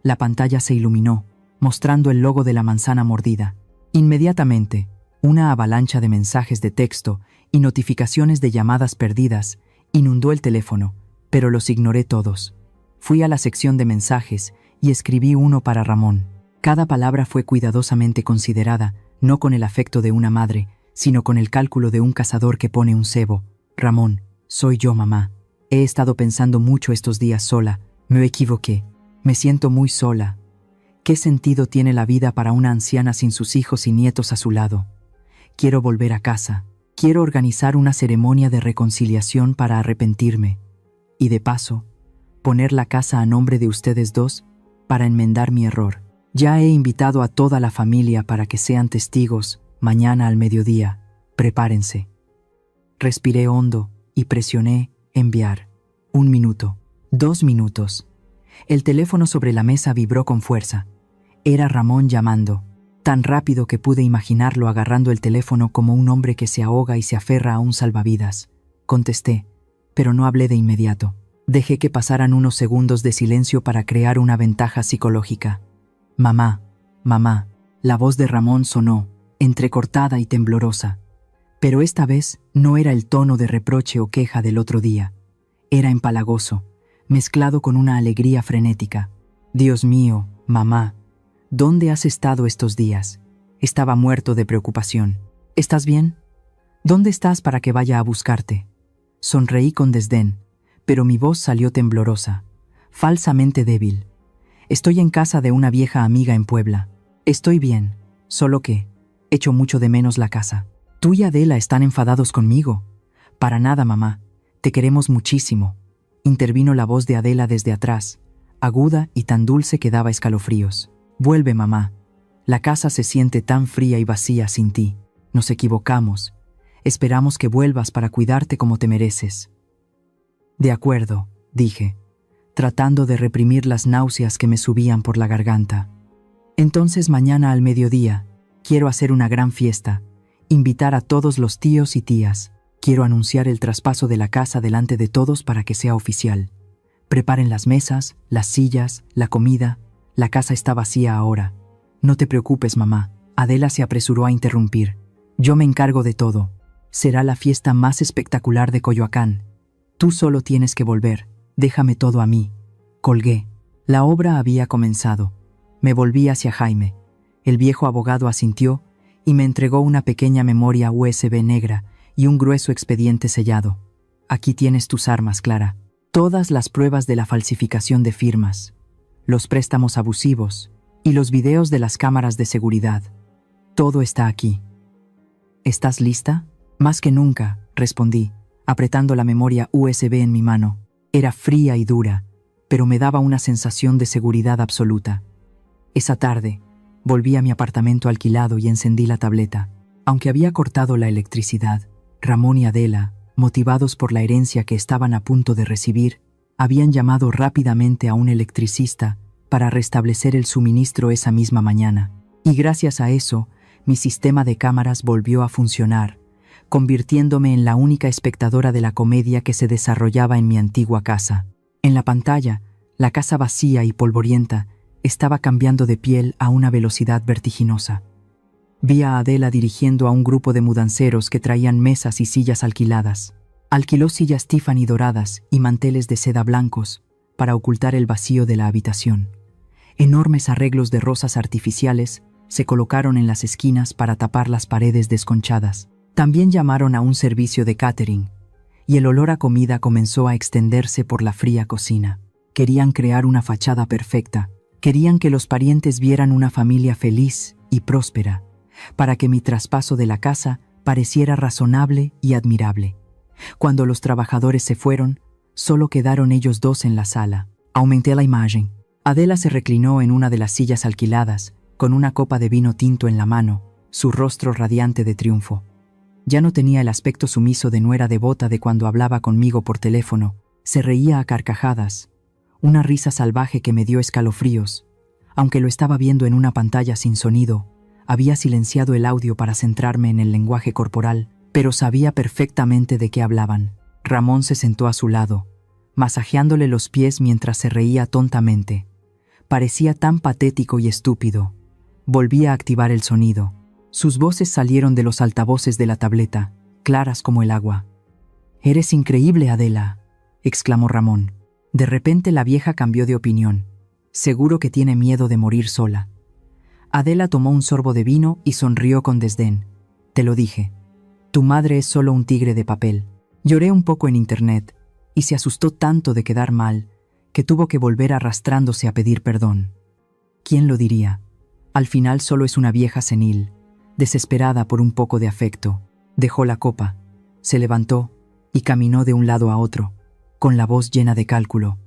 La pantalla se iluminó, mostrando el logo de la manzana mordida. Inmediatamente, una avalancha de mensajes de texto y notificaciones de llamadas perdidas inundó el teléfono, pero los ignoré todos. Fui a la sección de mensajes y escribí uno para Ramón. Cada palabra fue cuidadosamente considerada, no con el afecto de una madre, sino con el cálculo de un cazador que pone un cebo. Ramón, soy yo, mamá. He estado pensando mucho estos días sola. Me equivoqué. Me siento muy sola. ¿Qué sentido tiene la vida para una anciana sin sus hijos y nietos a su lado? Quiero volver a casa. Quiero organizar una ceremonia de reconciliación para arrepentirme. Y de paso, poner la casa a nombre de ustedes dos para enmendar mi error. Ya he invitado a toda la familia para que sean testigos mañana al mediodía. Prepárense. Respiré hondo y presioné enviar. 1 minuto. 2 minutos. El teléfono sobre la mesa vibró con fuerza. Era Ramón llamando, tan rápido que pude imaginarlo agarrando el teléfono como un hombre que se ahoga y se aferra a un salvavidas. Contesté, pero no hablé de inmediato. Dejé que pasaran unos segundos de silencio para crear una ventaja psicológica. Mamá, mamá, la voz de Ramón sonó, entrecortada y temblorosa. Pero esta vez no era el tono de reproche o queja del otro día. Era empalagoso, mezclado con una alegría frenética. Dios mío, mamá, ¿dónde has estado estos días? Estaba muerto de preocupación. ¿Estás bien? ¿Dónde estás para que vaya a buscarte? Sonreí con desdén, pero mi voz salió temblorosa, falsamente débil. Estoy en casa de una vieja amiga en Puebla. Estoy bien, solo que echo mucho de menos la casa. Tú y Adela están enfadados conmigo. Para nada, mamá. Te queremos muchísimo. Intervino la voz de Adela desde atrás, aguda y tan dulce que daba escalofríos. Vuelve, mamá. La casa se siente tan fría y vacía sin ti. Nos equivocamos. Esperamos que vuelvas para cuidarte como te mereces. De acuerdo, dije, tratando de reprimir las náuseas que me subían por la garganta. Entonces mañana al mediodía, quiero hacer una gran fiesta, invitar a todos los tíos y tías. Quiero anunciar el traspaso de la casa delante de todos para que sea oficial. Preparen las mesas, las sillas, la comida. La casa está vacía ahora. No te preocupes, mamá. Adela se apresuró a interrumpir. Yo me encargo de todo. Será la fiesta más espectacular de Coyoacán. Tú solo tienes que volver. Déjame todo a mí. Colgué. La obra había comenzado. Me volví hacia Jaime. El viejo abogado asintió y me entregó una pequeña memoria USB negra y un grueso expediente sellado. Aquí tienes tus armas, Clara. Todas las pruebas de la falsificación de firmas, los préstamos abusivos y los videos de las cámaras de seguridad. Todo está aquí. ¿Estás lista? Más que nunca, respondí, apretando la memoria USB en mi mano. Era fría y dura, pero me daba una sensación de seguridad absoluta. Esa tarde, volví a mi apartamento alquilado y encendí la tableta. Aunque había cortado la electricidad, Ramón y Adela, motivados por la herencia que estaban a punto de recibir, habían llamado rápidamente a un electricista para restablecer el suministro esa misma mañana. Y gracias a eso, mi sistema de cámaras volvió a funcionar, convirtiéndome en la única espectadora de la comedia que se desarrollaba en mi antigua casa. En la pantalla, la casa vacía y polvorienta estaba cambiando de piel a una velocidad vertiginosa. Vi a Adela dirigiendo a un grupo de mudanceros que traían mesas y sillas alquiladas. Alquiló sillas Tiffany doradas y manteles de seda blancos para ocultar el vacío de la habitación. Enormes arreglos de rosas artificiales se colocaron en las esquinas para tapar las paredes desconchadas. También llamaron a un servicio de catering, y el olor a comida comenzó a extenderse por la fría cocina. Querían crear una fachada perfecta. Querían que los parientes vieran una familia feliz y próspera, para que mi traspaso de la casa pareciera razonable y admirable. Cuando los trabajadores se fueron, solo quedaron ellos dos en la sala. Aumenté la imagen. Adela se reclinó en una de las sillas alquiladas, con una copa de vino tinto en la mano, su rostro radiante de triunfo. Ya no tenía el aspecto sumiso de nuera devota de cuando hablaba conmigo por teléfono. Se reía a carcajadas, una risa salvaje que me dio escalofríos. Aunque lo estaba viendo en una pantalla sin sonido, había silenciado el audio para centrarme en el lenguaje corporal, pero sabía perfectamente de qué hablaban. Ramón se sentó a su lado, masajeándole los pies mientras se reía tontamente. Parecía tan patético y estúpido. Volví a activar el sonido. Sus voces salieron de los altavoces de la tableta, claras como el agua. «Eres increíble, Adela», exclamó Ramón. De repente la vieja cambió de opinión. Seguro que tiene miedo de morir sola. Adela tomó un sorbo de vino y sonrió con desdén. Te lo dije. Tu madre es solo un tigre de papel. Lloré un poco en internet y se asustó tanto de quedar mal que tuvo que volver arrastrándose a pedir perdón. ¿Quién lo diría? Al final solo es una vieja senil, desesperada por un poco de afecto. Dejó la copa, se levantó y caminó de un lado a otro, con la voz llena de cálculo.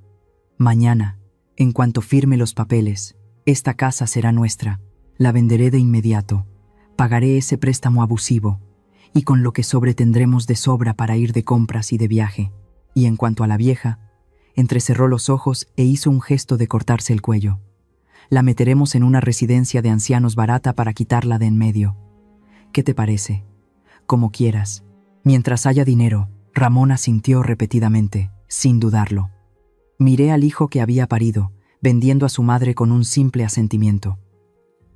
Mañana, en cuanto firme los papeles, esta casa será nuestra. La venderé de inmediato. Pagaré ese préstamo abusivo y con lo que sobretendremos de sobra para ir de compras y de viaje. Y en cuanto a la vieja, entrecerró los ojos e hizo un gesto de cortarse el cuello. La meteremos en una residencia de ancianos barata para quitarla de en medio. ¿Qué te parece? Como quieras. Mientras haya dinero, Ramón asintió repetidamente, sin dudarlo. Miré al hijo que había parido, vendiendo a su madre con un simple asentimiento.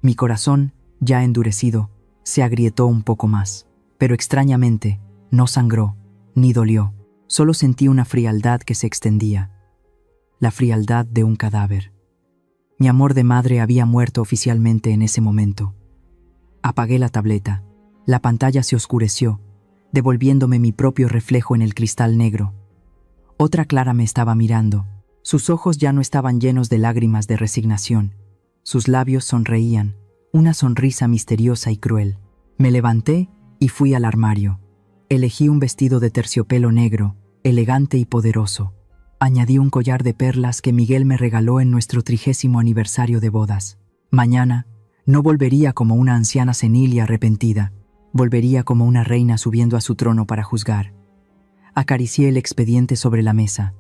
Mi corazón, ya endurecido, se agrietó un poco más, pero extrañamente, no sangró, ni dolió. Solo sentí una frialdad que se extendía. La frialdad de un cadáver. Mi amor de madre había muerto oficialmente en ese momento. Apagué la tableta. La pantalla se oscureció, devolviéndome mi propio reflejo en el cristal negro. Otra Clara me estaba mirando, Sus ojos ya no estaban llenos de lágrimas de resignación. Sus labios sonreían, una sonrisa misteriosa y cruel. Me levanté y fui al armario. Elegí un vestido de terciopelo negro, elegante y poderoso. Añadí un collar de perlas que Miguel me regaló en nuestro 30º aniversario de bodas. Mañana no volvería como una anciana senil y arrepentida. Volvería como una reina subiendo a su trono para juzgar. Acaricié el expediente sobre la mesa.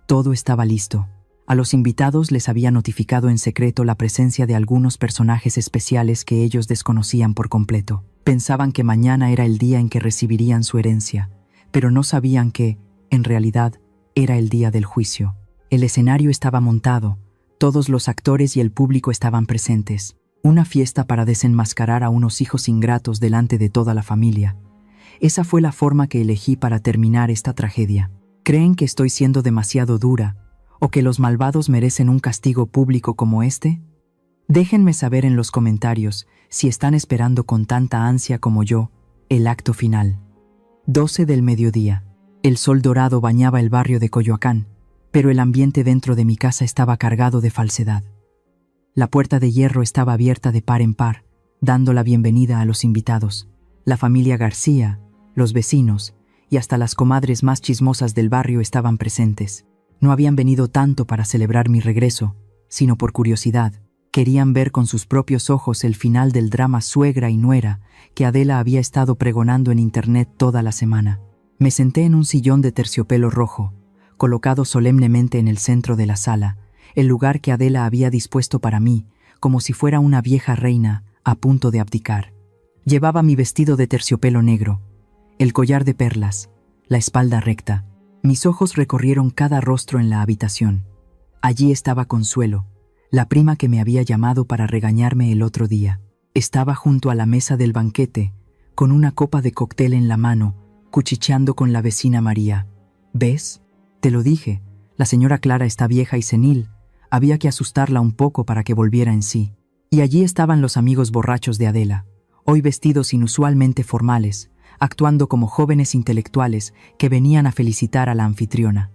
Todo estaba listo. A los invitados les había notificado en secreto la presencia de algunos personajes especiales que ellos desconocían por completo. Pensaban que mañana era el día en que recibirían su herencia, pero no sabían que, en realidad, era el día del juicio. El escenario estaba montado, todos los actores y el público estaban presentes. Una fiesta para desenmascarar a unos hijos ingratos delante de toda la familia. Esa fue la forma que elegí para terminar esta tragedia. ¿Creen que estoy siendo demasiado dura o que los malvados merecen un castigo público como este? Déjenme saber en los comentarios si están esperando con tanta ansia como yo el acto final. 12 del mediodía. El sol dorado bañaba el barrio de Coyoacán, pero el ambiente dentro de mi casa estaba cargado de falsedad. La puerta de hierro estaba abierta de par en par, dando la bienvenida a los invitados. La familia García, los vecinos y hasta las comadres más chismosas del barrio estaban presentes. No habían venido tanto para celebrar mi regreso, sino por curiosidad. Querían ver con sus propios ojos el final del drama suegra y nuera que Adela había estado pregonando en internet toda la semana. Me senté en un sillón de terciopelo rojo, colocado solemnemente en el centro de la sala, el lugar que Adela había dispuesto para mí, como si fuera una vieja reina a punto de abdicar. Llevaba mi vestido de terciopelo negro, el collar de perlas, la espalda recta. Mis ojos recorrieron cada rostro en la habitación. Allí estaba Consuelo, la prima que me había llamado para regañarme el otro día. Estaba junto a la mesa del banquete, con una copa de cóctel en la mano, cuchicheando con la vecina María. ¿Ves? Te lo dije, la señora Clara está vieja y senil. Había que asustarla un poco para que volviera en sí. Y allí estaban los amigos borrachos de Adela, hoy vestidos inusualmente formales, actuando como jóvenes intelectuales que venían a felicitar a la anfitriona.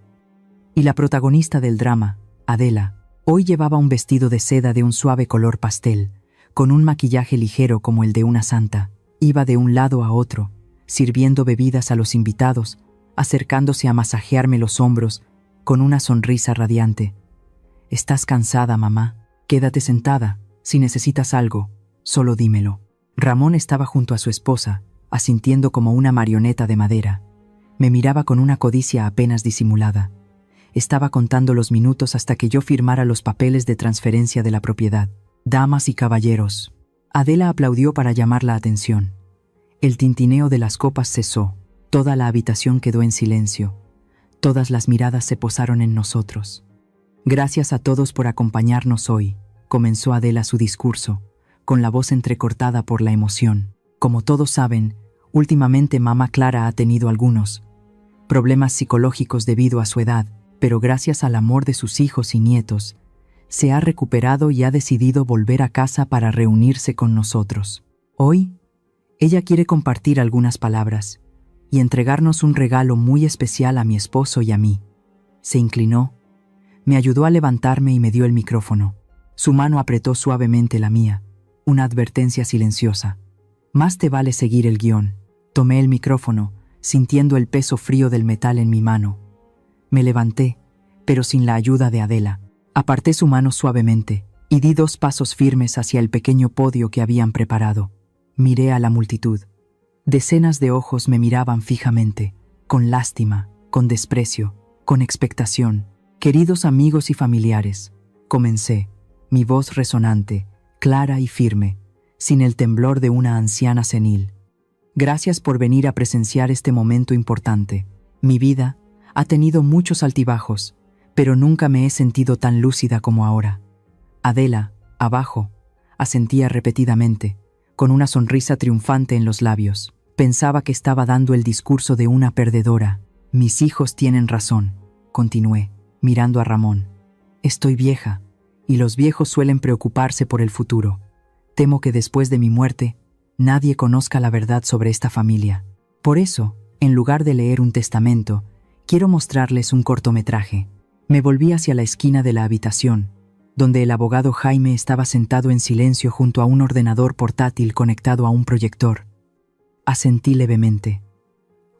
Y la protagonista del drama, Adela, hoy llevaba un vestido de seda de un suave color pastel, con un maquillaje ligero como el de una santa. Iba de un lado a otro, sirviendo bebidas a los invitados, acercándose a masajearme los hombros, con una sonrisa radiante. «¿Estás cansada, mamá? Quédate sentada. Si necesitas algo, solo dímelo». Ramón estaba junto a su esposa, asintiendo como una marioneta de madera. Me miraba con una codicia apenas disimulada. Estaba contando los minutos hasta que yo firmara los papeles de transferencia de la propiedad. «Damas y caballeros». Adela aplaudió para llamar la atención. El tintineo de las copas cesó. Toda la habitación quedó en silencio. Todas las miradas se posaron en nosotros. «Gracias a todos por acompañarnos hoy», comenzó Adela su discurso, con la voz entrecortada por la emoción. «Como todos saben, últimamente mamá Clara ha tenido algunos problemas psicológicos debido a su edad, pero gracias al amor de sus hijos y nietos, se ha recuperado y ha decidido volver a casa para reunirse con nosotros. Hoy, ella quiere compartir algunas palabras y entregarnos un regalo muy especial a mi esposo y a mí». Se inclinó, me ayudó a levantarme y me dio el micrófono. Su mano apretó suavemente la mía, una advertencia silenciosa. «Más te vale seguir el guión». Tomé el micrófono, sintiendo el peso frío del metal en mi mano. Me levanté, pero sin la ayuda de Adela. Aparté su mano suavemente y di 2 pasos firmes hacia el pequeño podio que habían preparado. Miré a la multitud. Decenas de ojos me miraban fijamente, con lástima, con desprecio, con expectación. «Queridos amigos y familiares», comencé, mi voz resonante, clara y firme, sin el temblor de una anciana senil. «Gracias por venir a presenciar este momento importante. Mi vida ha tenido muchos altibajos, pero nunca me he sentido tan lúcida como ahora». Adela, abajo, asentía repetidamente, con una sonrisa triunfante en los labios. Pensaba que estaba dando el discurso de una perdedora. «Mis hijos tienen razón», continué, mirando a Ramón. «Estoy vieja, y los viejos suelen preocuparse por el futuro. Temo que después de mi muerte, nadie conozca la verdad sobre esta familia. Por eso, en lugar de leer un testamento, quiero mostrarles un cortometraje. Me volví hacia la esquina de la habitación, donde el abogado Jaime estaba sentado en silencio junto a un ordenador portátil conectado a un proyector. Asentí levemente.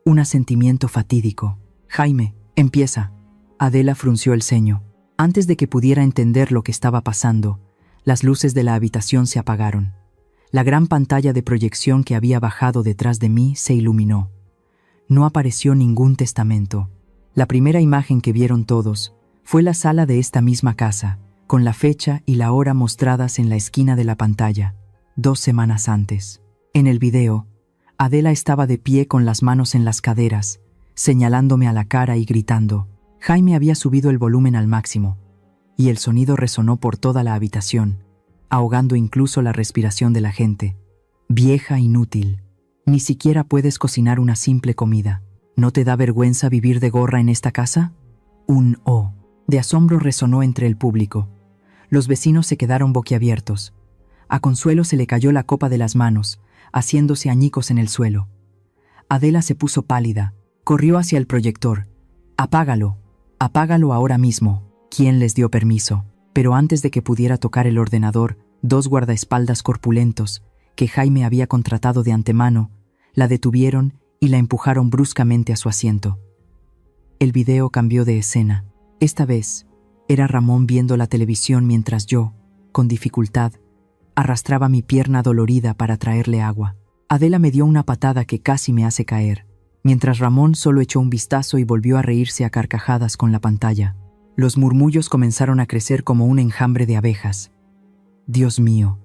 Un asentimiento fatídico. Jaime, empieza. Adela frunció el ceño. Antes de que pudiera entender lo que estaba pasando, las luces de la habitación se apagaron. La gran pantalla de proyección que había bajado detrás de mí se iluminó. No apareció ningún testamento. La primera imagen que vieron todos fue la sala de esta misma casa, con la fecha y la hora mostradas en la esquina de la pantalla, 2 semanas antes. En el video, Adela estaba de pie con las manos en las caderas, señalándome a la cara y gritando. Jaime había subido el volumen al máximo, y el sonido resonó por toda la habitación, ahogando incluso la respiración de la gente. Vieja inútil. Ni siquiera puedes cocinar una simple comida. ¿No te da vergüenza vivir de gorra en esta casa? Un oh de asombro resonó entre el público. Los vecinos se quedaron boquiabiertos. A Consuelo se le cayó la copa de las manos, haciéndose añicos en el suelo. Adela se puso pálida, corrió hacia el proyector. «Apágalo, apágalo ahora mismo». ¿Quién les dio permiso? Pero antes de que pudiera tocar el ordenador, 2 guardaespaldas corpulentos, que Jaime había contratado de antemano, la detuvieron y la empujaron bruscamente a su asiento. El video cambió de escena. Esta vez, era Ramón viendo la televisión mientras yo, con dificultad, arrastraba mi pierna dolorida para traerle agua. Adela me dio una patada que casi me hace caer, mientras Ramón solo echó un vistazo y volvió a reírse a carcajadas con la pantalla. Los murmullos comenzaron a crecer como un enjambre de abejas. Dios mío,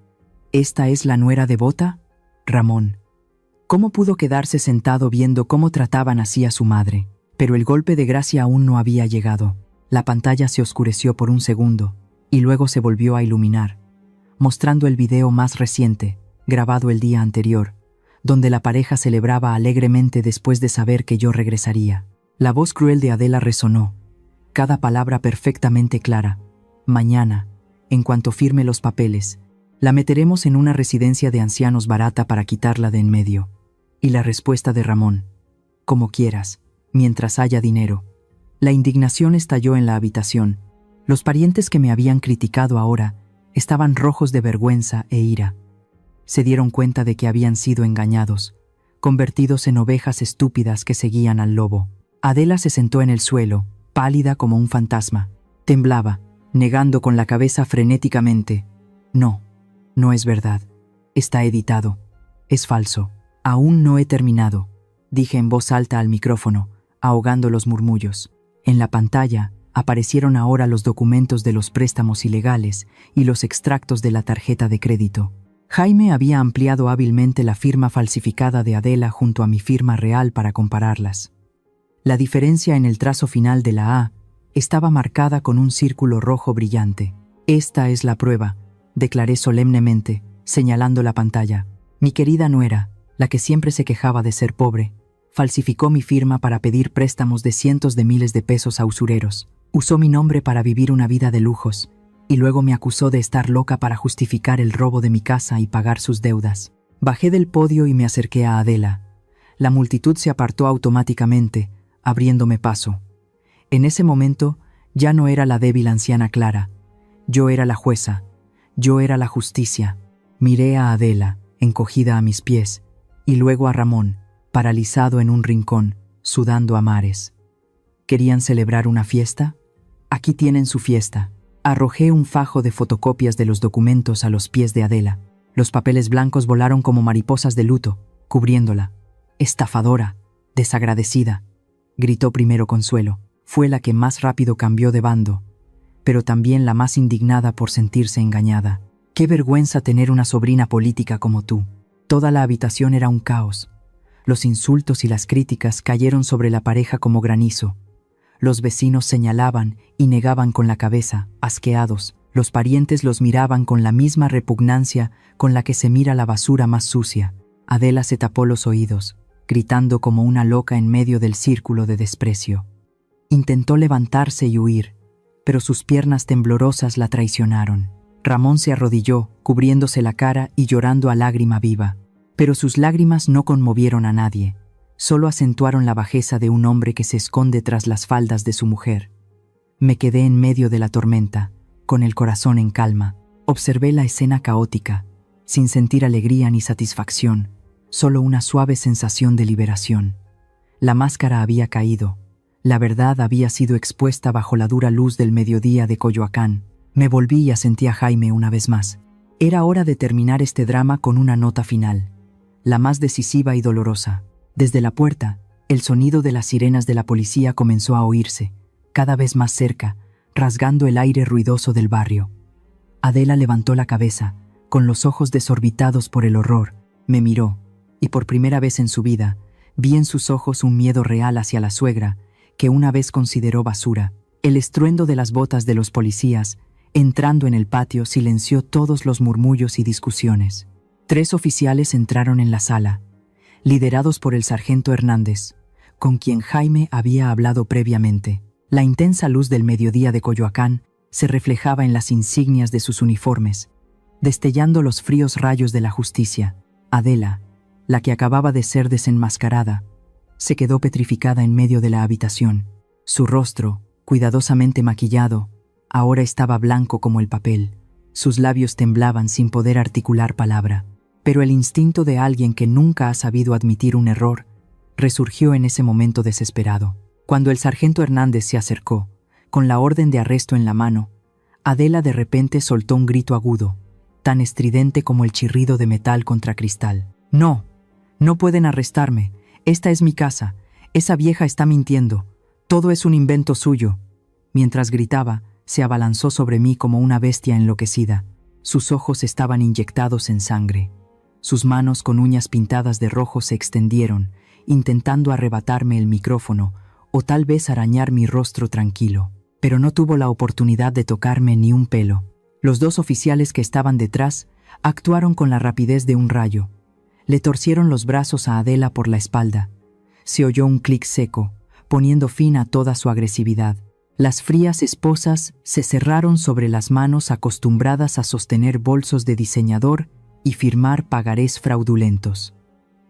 ¿esta es la nuera devota? Ramón. ¿Cómo pudo quedarse sentado viendo cómo trataban así a su madre? Pero el golpe de gracia aún no había llegado. La pantalla se oscureció por un segundo, y luego se volvió a iluminar, mostrando el video más reciente, grabado el día anterior, donde la pareja celebraba alegremente después de saber que yo regresaría. La voz cruel de Adela resonó, cada palabra perfectamente clara. Mañana, en cuanto firme los papeles, la meteremos en una residencia de ancianos barata para quitarla de en medio. Y la respuesta de Ramón, como quieras, mientras haya dinero. La indignación estalló en la habitación. Los parientes que me habían criticado ahora estaban rojos de vergüenza e ira. Se dieron cuenta de que habían sido engañados, convertidos en ovejas estúpidas que seguían al lobo. Adela se sentó en el suelo, pálida como un fantasma. Temblaba, negando con la cabeza frenéticamente. No, no es verdad. Está editado. Es falso. Aún no he terminado, dije en voz alta al micrófono, ahogando los murmullos. En la pantalla aparecieron ahora los documentos de los préstamos ilegales y los extractos de la tarjeta de crédito. Jaime había ampliado hábilmente la firma falsificada de Adela junto a mi firma real para compararlas. La diferencia en el trazo final de la A estaba marcada con un círculo rojo brillante. Esta es la prueba, declaré solemnemente, señalando la pantalla. Mi querida nuera, la que siempre se quejaba de ser pobre, falsificó mi firma para pedir préstamos de cientos de miles de pesos a usureros. Usó mi nombre para vivir una vida de lujos, y luego me acusó de estar loca para justificar el robo de mi casa y pagar sus deudas. Bajé del podio y me acerqué a Adela. La multitud se apartó automáticamente, abriéndome paso. En ese momento, ya no era la débil anciana Clara. Yo era la jueza. Yo era la justicia. Miré a Adela, encogida a mis pies, y luego a Ramón, paralizado en un rincón, sudando a mares. ¿Querían celebrar una fiesta? Aquí tienen su fiesta. Arrojé un fajo de fotocopias de los documentos a los pies de Adela. Los papeles blancos volaron como mariposas de luto, cubriéndola. «Estafadora, desagradecida», gritó primero Consuelo. Fue la que más rápido cambió de bando, pero también la más indignada por sentirse engañada. «Qué vergüenza tener una sobrina política como tú». Toda la habitación era un caos. Los insultos y las críticas cayeron sobre la pareja como granizo. Los vecinos señalaban y negaban con la cabeza, asqueados. Los parientes los miraban con la misma repugnancia con la que se mira la basura más sucia. Adela se tapó los oídos, gritando como una loca en medio del círculo de desprecio. Intentó levantarse y huir, pero sus piernas temblorosas la traicionaron. Ramón se arrodilló, cubriéndose la cara y llorando a lágrima viva. Pero sus lágrimas no conmovieron a nadie, solo acentuaron la bajeza de un hombre que se esconde tras las faldas de su mujer. Me quedé en medio de la tormenta, con el corazón en calma. Observé la escena caótica, sin sentir alegría ni satisfacción, solo una suave sensación de liberación. La máscara había caído. La verdad había sido expuesta bajo la dura luz del mediodía de Coyoacán. Me volví y asentí a Jaime una vez más. Era hora de terminar este drama con una nota final, la más decisiva y dolorosa. Desde la puerta, el sonido de las sirenas de la policía comenzó a oírse, cada vez más cerca, rasgando el aire ruidoso del barrio. Adela levantó la cabeza, con los ojos desorbitados por el horror, me miró, y por primera vez en su vida, vi en sus ojos un miedo real hacia la suegra, que una vez consideró basura. El estruendo de las botas de los policías, entrando en el patio, silenció todos los murmullos y discusiones. 3 oficiales entraron en la sala, liderados por el sargento Hernández, con quien Jaime había hablado previamente. La intensa luz del mediodía de Coyoacán se reflejaba en las insignias de sus uniformes, destellando los fríos rayos de la justicia. Adela, la que acababa de ser desenmascarada, se quedó petrificada en medio de la habitación. Su rostro, cuidadosamente maquillado, ahora estaba blanco como el papel. Sus labios temblaban sin poder articular palabra. Pero el instinto de alguien que nunca ha sabido admitir un error resurgió en ese momento desesperado. Cuando el sargento Hernández se acercó, con la orden de arresto en la mano, Adela de repente soltó un grito agudo, tan estridente como el chirrido de metal contra cristal. «No, no pueden arrestarme. Esta es mi casa. Esa vieja está mintiendo. Todo es un invento suyo». Mientras gritaba, se abalanzó sobre mí como una bestia enloquecida. Sus ojos estaban inyectados en sangre. Sus manos con uñas pintadas de rojo se extendieron, intentando arrebatarme el micrófono o tal vez arañar mi rostro tranquilo. Pero no tuvo la oportunidad de tocarme ni un pelo. Los 2 oficiales que estaban detrás actuaron con la rapidez de un rayo. Le torcieron los brazos a Adela por la espalda. Se oyó un clic seco, poniendo fin a toda su agresividad. Las frías esposas se cerraron sobre las manos acostumbradas a sostener bolsos de diseñador y firmar pagarés fraudulentos.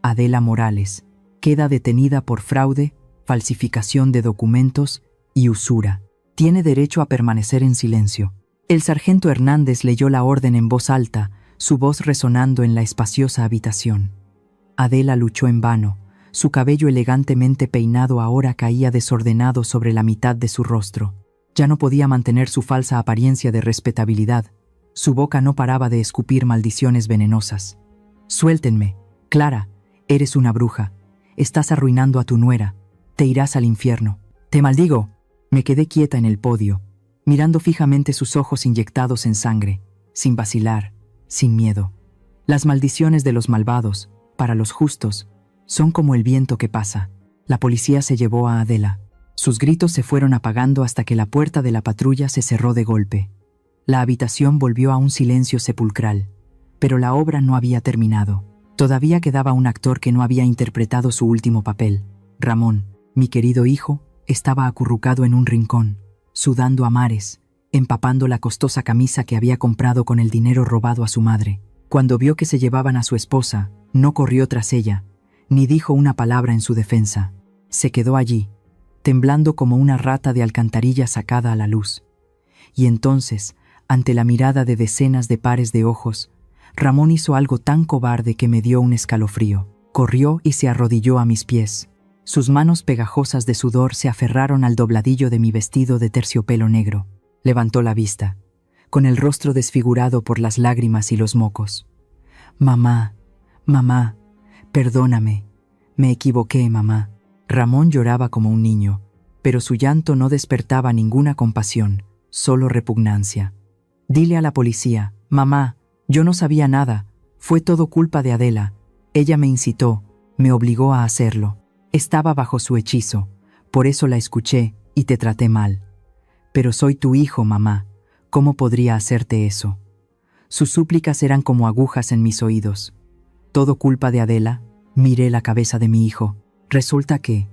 Adela Morales queda detenida por fraude, falsificación de documentos y usura. Tiene derecho a permanecer en silencio. El sargento Hernández leyó la orden en voz alta, su voz resonando en la espaciosa habitación. Adela luchó en vano. Su cabello elegantemente peinado ahora caía desordenado sobre la mitad de su rostro. Ya no podía mantener su falsa apariencia de respetabilidad. Su boca no paraba de escupir maldiciones venenosas. «Suéltenme. Clara, eres una bruja. Estás arruinando a tu nuera. Te irás al infierno. Te maldigo». Me quedé quieta en el podio, mirando fijamente sus ojos inyectados en sangre, sin vacilar, sin miedo. Las maldiciones de los malvados, para los justos, son como el viento que pasa. La policía se llevó a Adela. Sus gritos se fueron apagando hasta que la puerta de la patrulla se cerró de golpe. La habitación volvió a un silencio sepulcral, pero la obra no había terminado. Todavía quedaba un actor que no había interpretado su último papel. Ramón, mi querido hijo, estaba acurrucado en un rincón, sudando a mares, empapando la costosa camisa que había comprado con el dinero robado a su madre. Cuando vio que se llevaban a su esposa, no corrió tras ella, ni dijo una palabra en su defensa. Se quedó allí, temblando como una rata de alcantarilla sacada a la luz. Y entonces, ante la mirada de decenas de pares de ojos, Ramón hizo algo tan cobarde que me dio un escalofrío. Corrió y se arrodilló a mis pies. Sus manos pegajosas de sudor se aferraron al dobladillo de mi vestido de terciopelo negro. Levantó la vista, con el rostro desfigurado por las lágrimas y los mocos. «Mamá, mamá, perdóname. Me equivoqué, mamá». Ramón lloraba como un niño, pero su llanto no despertaba ninguna compasión, solo repugnancia. «Dile a la policía, mamá, yo no sabía nada. Fue todo culpa de Adela. Ella me incitó, me obligó a hacerlo. Estaba bajo su hechizo, por eso la escuché y te traté mal. Pero soy tu hijo, mamá. ¿Cómo podría hacerte eso?». Sus súplicas eran como agujas en mis oídos. ¿Todo culpa de Adela? Miré la cabeza de mi hijo. Resulta que,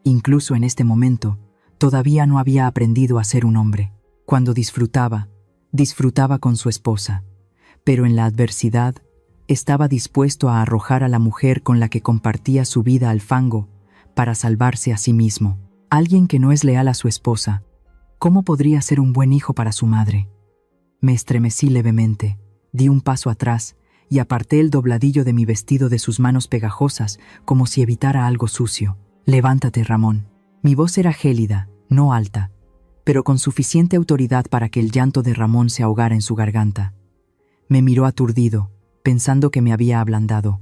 incluso en este momento, todavía no había aprendido a ser un hombre. Cuando disfrutaba con su esposa. Pero en la adversidad, estaba dispuesto a arrojar a la mujer con la que compartía su vida al fango para salvarse a sí mismo. Alguien que no es leal a su esposa, ¿Cómo podría ser un buen hijo para su madre? Me estremecí levemente, di un paso atrás y aparté el dobladillo de mi vestido de sus manos pegajosas como si evitara algo sucio. «Levántate, Ramón». Mi voz era gélida, no alta, pero con suficiente autoridad para que el llanto de Ramón se ahogara en su garganta. Me miró aturdido, pensando que me había ablandado.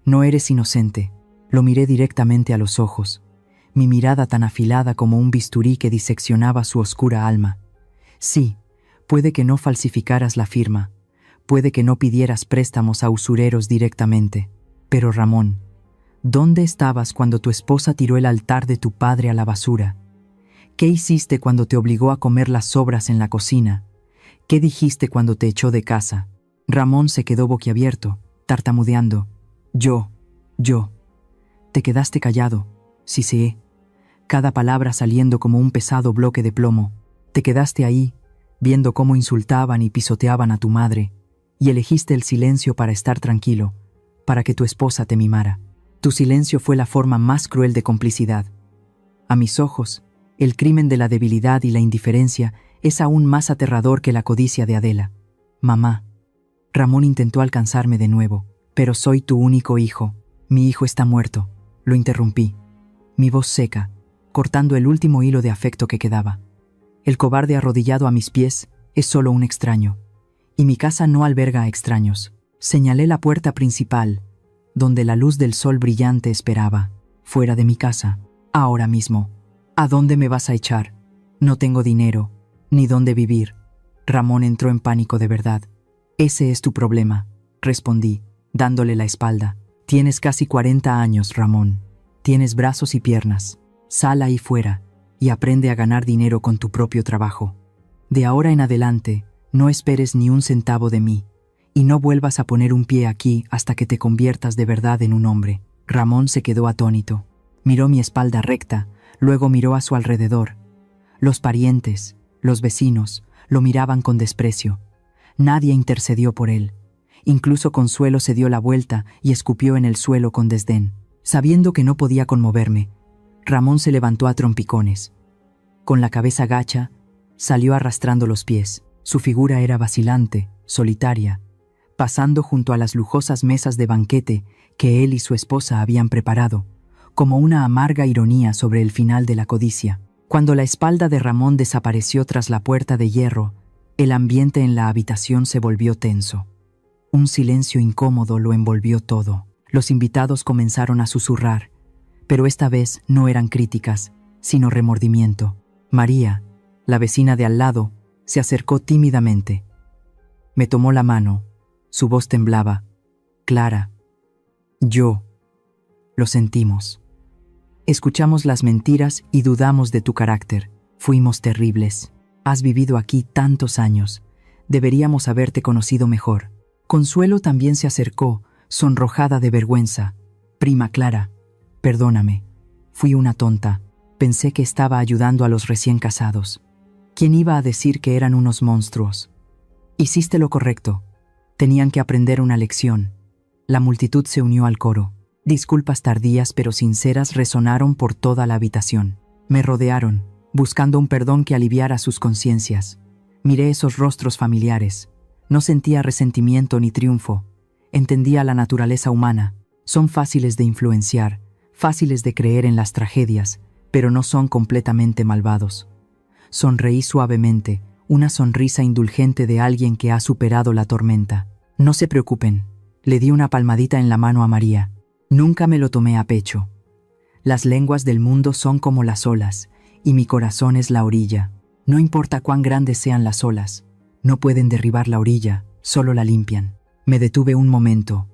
«No eres inocente». Lo miré directamente a los ojos, mi mirada tan afilada como un bisturí que diseccionaba su oscura alma. «Sí, puede que no falsificaras la firma, puede que no pidieras préstamos a usureros directamente, pero Ramón, ¿dónde estabas cuando tu esposa tiró el altar de tu padre a la basura? ¿Qué hiciste cuando te obligó a comer las sobras en la cocina? ¿Qué dijiste cuando te echó de casa?» Ramón se quedó boquiabierto, tartamudeando. Yo. Te quedaste callado, siseé, cada palabra saliendo como un pesado bloque de plomo. Te quedaste ahí, viendo cómo insultaban y pisoteaban a tu madre, y elegiste el silencio para estar tranquilo, para que tu esposa te mimara. Tu silencio fue la forma más cruel de complicidad. A mis ojos, el crimen de la debilidad y la indiferencia es aún más aterrador que la codicia de Adela. «Mamá». Ramón intentó alcanzarme de nuevo. «Pero soy tu único hijo. Mi hijo está muerto». Lo interrumpí, mi voz seca, cortando el último hilo de afecto que quedaba. «El cobarde arrodillado a mis pies es solo un extraño, y mi casa no alberga a extraños». Señalé la puerta principal, donde la luz del sol brillante esperaba. «Fuera de mi casa, ahora mismo. ¿A dónde me vas a echar? No tengo dinero, ni dónde vivir». Ramón entró en pánico de verdad. «Ese es tu problema», respondí, dándole la espalda. «Tienes casi 40 años, Ramón. Tienes brazos y piernas. Sal ahí fuera y aprende a ganar dinero con tu propio trabajo. De ahora en adelante, no esperes ni un centavo de mí, y no vuelvas a poner un pie aquí hasta que te conviertas de verdad en un hombre». Ramón se quedó atónito. Miró mi espalda recta, luego miró a su alrededor. Los parientes, los vecinos, lo miraban con desprecio. Nadie intercedió por él. Incluso Consuelo se dio la vuelta y escupió en el suelo con desdén. Sabiendo que no podía conmoverme, Ramón se levantó a trompicones. Con la cabeza gacha, salió arrastrando los pies. Su figura era vacilante, solitaria, pasando junto a las lujosas mesas de banquete que él y su esposa habían preparado, como una amarga ironía sobre el final de la codicia. Cuando la espalda de Ramón desapareció tras la puerta de hierro, el ambiente en la habitación se volvió tenso. Un silencio incómodo lo envolvió todo. Los invitados comenzaron a susurrar, pero esta vez no eran críticas, sino remordimiento. María, la vecina de al lado, se acercó tímidamente. Me tomó la mano, su voz temblaba. «Clara, yo». Lo sentimos. Escuchamos las mentiras y dudamos de tu carácter. Fuimos terribles. Has vivido aquí tantos años. Deberíamos haberte conocido mejor. Consuelo también se acercó, sonrojada de vergüenza. «Prima Clara, perdóname. Fui una tonta. Pensé que estaba ayudando a los recién casados. ¿Quién iba a decir que eran unos monstruos? Hiciste lo correcto. Tenían que aprender una lección». La multitud se unió al coro. Disculpas tardías pero sinceras resonaron por toda la habitación. Me rodearon, buscando un perdón que aliviara sus conciencias. Miré esos rostros familiares. No sentía resentimiento ni triunfo. Entendía la naturaleza humana. Son fáciles de influenciar, fáciles de creer en las tragedias, pero no son completamente malvados. Sonreí suavemente, una sonrisa indulgente de alguien que ha superado la tormenta. «No se preocupen», le di una palmadita en la mano a María. Nunca me lo tomé a pecho. Las lenguas del mundo son como las olas, y mi corazón es la orilla. No importa cuán grandes sean las olas, no pueden derribar la orilla, solo la limpian. Me detuve un momento,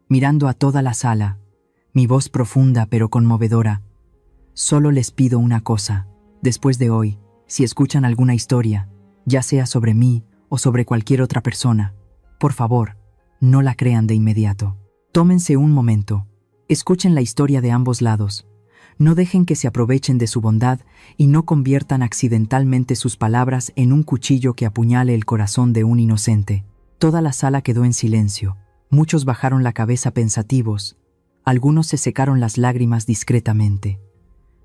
mirando a toda la sala, mi voz profunda pero conmovedora. Solo les pido una cosa. Después de hoy, si escuchan alguna historia, ya sea sobre mí o sobre cualquier otra persona, por favor, no la crean de inmediato. Tómense un momento, escuchen la historia de ambos lados. No dejen que se aprovechen de su bondad y no conviertan accidentalmente sus palabras en un cuchillo que apuñale el corazón de un inocente. Toda la sala quedó en silencio. Muchos bajaron la cabeza pensativos. Algunos se secaron las lágrimas discretamente.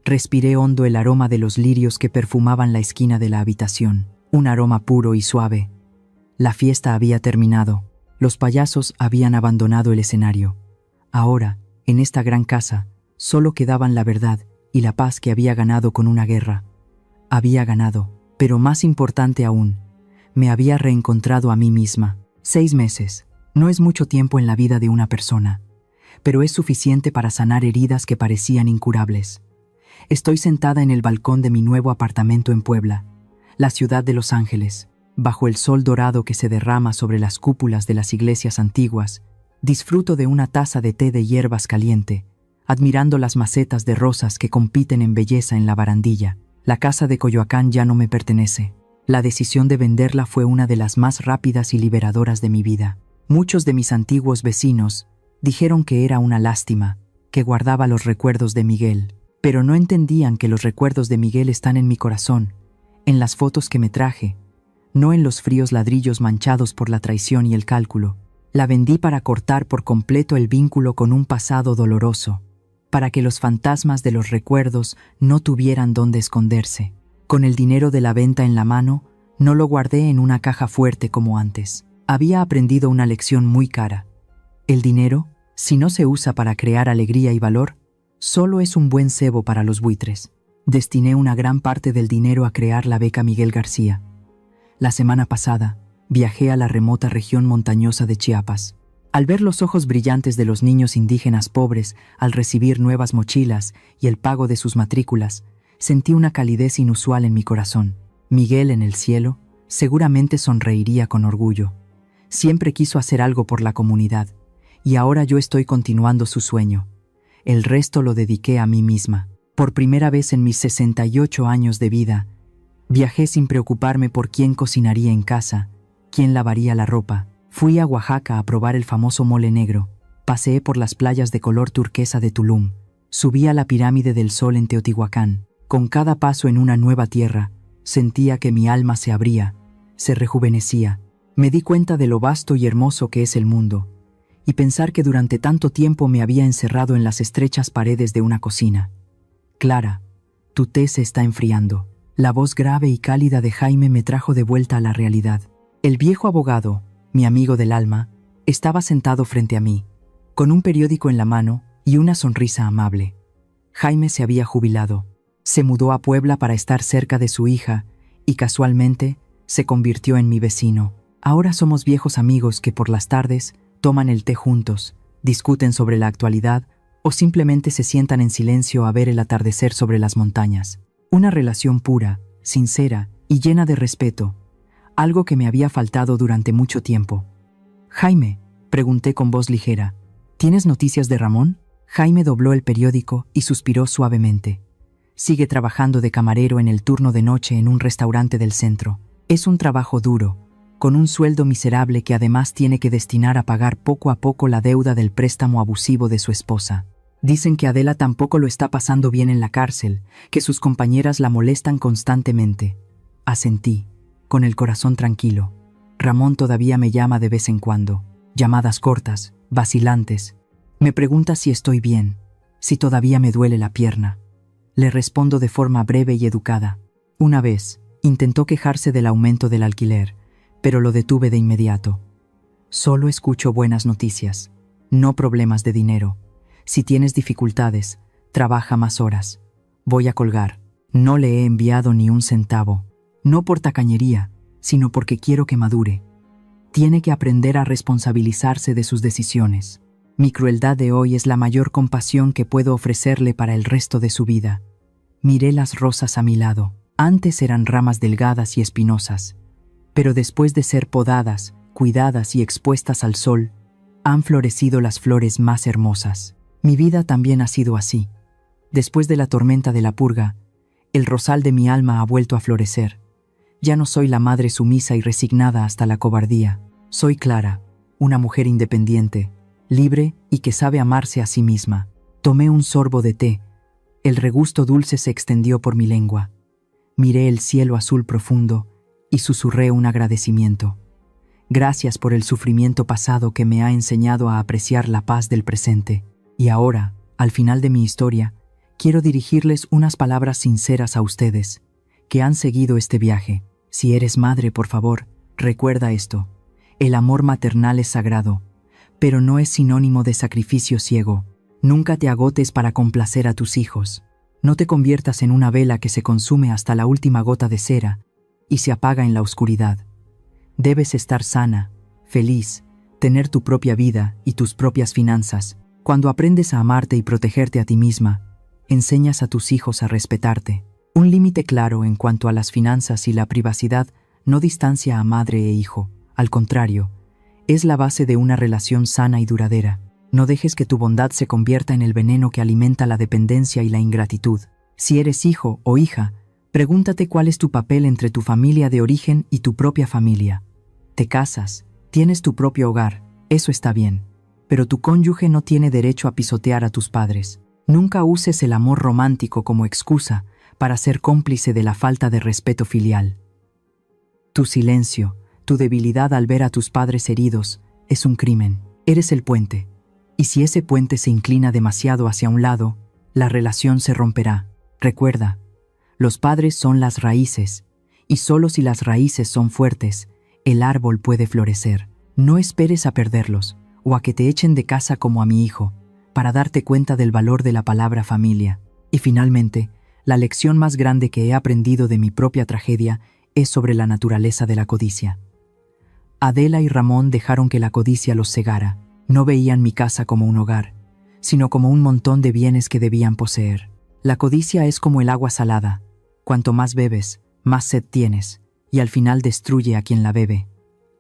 Respiré hondo el aroma de los lirios que perfumaban la esquina de la habitación, un aroma puro y suave. La fiesta había terminado. Los payasos habían abandonado el escenario. Ahora, en esta gran casa, solo quedaban la verdad y la paz que había ganado con una guerra. Había ganado, pero más importante aún, me había reencontrado a mí misma. 6 meses. No es mucho tiempo en la vida de una persona, pero es suficiente para sanar heridas que parecían incurables. Estoy sentada en el balcón de mi nuevo apartamento en Puebla, la ciudad de Los Ángeles, bajo el sol dorado que se derrama sobre las cúpulas de las iglesias antiguas. Disfruto de una taza de té de hierbas caliente, admirando las macetas de rosas que compiten en belleza en la barandilla. La casa de Coyoacán ya no me pertenece. La decisión de venderla fue una de las más rápidas y liberadoras de mi vida. Muchos de mis antiguos vecinos dijeron que era una lástima, que guardaba los recuerdos de Miguel, pero no entendían que los recuerdos de Miguel están en mi corazón, en las fotos que me traje, no en los fríos ladrillos manchados por la traición y el cálculo. La vendí para cortar por completo el vínculo con un pasado doloroso, para que los fantasmas de los recuerdos no tuvieran dónde esconderse. Con el dinero de la venta en la mano, no lo guardé en una caja fuerte como antes. Había aprendido una lección muy cara. El dinero, si no se usa para crear alegría y valor, solo es un buen cebo para los buitres. Destiné una gran parte del dinero a crear la beca Miguel García. La semana pasada, viajé a la remota región montañosa de Chiapas. Al ver los ojos brillantes de los niños indígenas pobres al recibir nuevas mochilas y el pago de sus matrículas, sentí una calidez inusual en mi corazón. Miguel en el cielo seguramente sonreiría con orgullo. Siempre quiso hacer algo por la comunidad, y ahora yo estoy continuando su sueño. El resto lo dediqué a mí misma. Por primera vez en mis 68 años de vida, viajé sin preocuparme por quién cocinaría en casa, quién lavaría la ropa. Fui a Oaxaca a probar el famoso mole negro, paseé por las playas de color turquesa de Tulum, subí a la pirámide del Sol en Teotihuacán. Con cada paso en una nueva tierra, sentía que mi alma se abría, se rejuvenecía. Me di cuenta de lo vasto y hermoso que es el mundo, y pensar que durante tanto tiempo me había encerrado en las estrechas paredes de una cocina. Clara, tu té se está enfriando. La voz grave y cálida de Jaime me trajo de vuelta a la realidad. El viejo abogado, mi amigo del alma, estaba sentado frente a mí, con un periódico en la mano y una sonrisa amable. Jaime se había jubilado. Se mudó a Puebla para estar cerca de su hija y casualmente se convirtió en mi vecino. Ahora somos viejos amigos que por las tardes toman el té juntos, discuten sobre la actualidad o simplemente se sientan en silencio a ver el atardecer sobre las montañas. Una relación pura, sincera y llena de respeto, algo que me había faltado durante mucho tiempo. Jaime, pregunté con voz ligera, ¿tienes noticias de Ramón? Jaime dobló el periódico y suspiró suavemente. Sigue trabajando de camarero en el turno de noche en un restaurante del centro. Es un trabajo duro, con un sueldo miserable que además tiene que destinar a pagar poco a poco la deuda del préstamo abusivo de su esposa. Dicen que Adela tampoco lo está pasando bien en la cárcel, que sus compañeras la molestan constantemente. Asentí, con el corazón tranquilo. Ramón todavía me llama de vez en cuando. Llamadas cortas, vacilantes. Me pregunta si estoy bien, si todavía me duele la pierna. Le respondo de forma breve y educada. Una vez, intentó quejarse del aumento del alquiler, pero lo detuve de inmediato. Solo escucho buenas noticias, no problemas de dinero. Si tienes dificultades, trabaja más horas. Voy a colgar. No le he enviado ni un centavo. No por tacañería, sino porque quiero que madure. Tiene que aprender a responsabilizarse de sus decisiones. Mi crueldad de hoy es la mayor compasión que puedo ofrecerle para el resto de su vida. Miré las rosas a mi lado. Antes eran ramas delgadas y espinosas, pero después de ser podadas, cuidadas y expuestas al sol, han florecido las flores más hermosas. Mi vida también ha sido así. Después de la tormenta de la purga, el rosal de mi alma ha vuelto a florecer. Ya no soy la madre sumisa y resignada hasta la cobardía. Soy Clara, una mujer independiente, libre y que sabe amarse a sí misma. Tomé un sorbo de té. El regusto dulce se extendió por mi lengua. Miré el cielo azul profundo y susurré un agradecimiento. Gracias por el sufrimiento pasado que me ha enseñado a apreciar la paz del presente. Y ahora, al final de mi historia, quiero dirigirles unas palabras sinceras a ustedes, que han seguido este viaje. Si eres madre, por favor, recuerda esto. El amor maternal es sagrado, pero no es sinónimo de sacrificio ciego. Nunca te agotes para complacer a tus hijos. No te conviertas en una vela que se consume hasta la última gota de cera y se apaga en la oscuridad. Debes estar sana, feliz, tener tu propia vida y tus propias finanzas. Cuando aprendes a amarte y protegerte a ti misma, enseñas a tus hijos a respetarte. Un límite claro en cuanto a las finanzas y la privacidad no distancia a madre e hijo. Al contrario, es la base de una relación sana y duradera. No dejes que tu bondad se convierta en el veneno que alimenta la dependencia y la ingratitud. Si eres hijo o hija, pregúntate cuál es tu papel entre tu familia de origen y tu propia familia. Te casas, tienes tu propio hogar, eso está bien, pero tu cónyuge no tiene derecho a pisotear a tus padres. Nunca uses el amor romántico como excusa para ser cómplice de la falta de respeto filial. Tu silencio, tu debilidad al ver a tus padres heridos, es un crimen. Eres el puente. Y si ese puente se inclina demasiado hacia un lado, la relación se romperá. Recuerda, los padres son las raíces, y solo si las raíces son fuertes, el árbol puede florecer. No esperes a perderlos, o a que te echen de casa como a mi hijo, para darte cuenta del valor de la palabra familia. Y finalmente, la lección más grande que he aprendido de mi propia tragedia es sobre la naturaleza de la codicia. Adela y Ramón dejaron que la codicia los cegara. No veían mi casa como un hogar, sino como un montón de bienes que debían poseer. La codicia es como el agua salada. Cuanto más bebes, más sed tienes, y al final destruye a quien la bebe.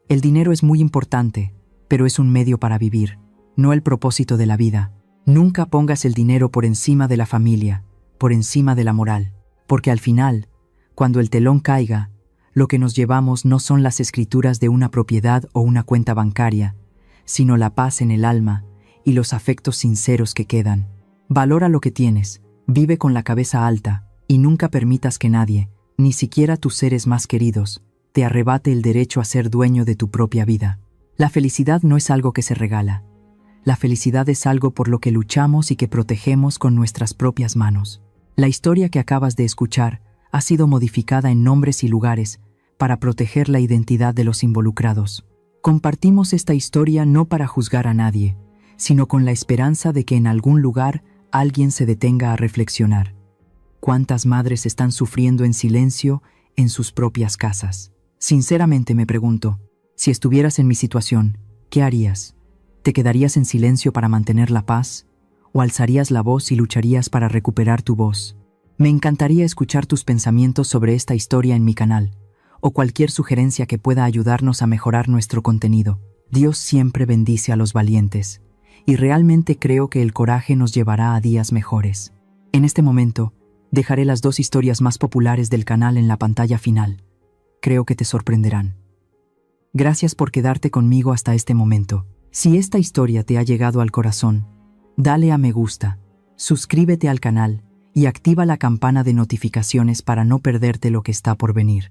El dinero es muy importante, pero es un medio para vivir, no el propósito de la vida. Nunca pongas el dinero por encima de la familia, por encima de la moral, porque al final, cuando el telón caiga, lo que nos llevamos no son las escrituras de una propiedad o una cuenta bancaria, sino la paz en el alma y los afectos sinceros que quedan. Valora lo que tienes, vive con la cabeza alta y nunca permitas que nadie, ni siquiera tus seres más queridos, te arrebate el derecho a ser dueño de tu propia vida. La felicidad no es algo que se regala. La felicidad es algo por lo que luchamos y que protegemos con nuestras propias manos. La historia que acabas de escuchar ha sido modificada en nombres y lugares para proteger la identidad de los involucrados. Compartimos esta historia no para juzgar a nadie, sino con la esperanza de que en algún lugar alguien se detenga a reflexionar. ¿Cuántas madres están sufriendo en silencio en sus propias casas? Sinceramente me pregunto, si estuvieras en mi situación, ¿qué harías? ¿Te quedarías en silencio para mantener la paz? ¿O alzarías la voz y lucharías para recuperar tu voz? Me encantaría escuchar tus pensamientos sobre esta historia en mi canal, o cualquier sugerencia que pueda ayudarnos a mejorar nuestro contenido. Dios siempre bendice a los valientes, y realmente creo que el coraje nos llevará a días mejores. En este momento, dejaré las 2 historias más populares del canal en la pantalla final. Creo que te sorprenderán. Gracias por quedarte conmigo hasta este momento. Si esta historia te ha llegado al corazón, dale a me gusta, suscríbete al canal y activa la campana de notificaciones para no perderte lo que está por venir.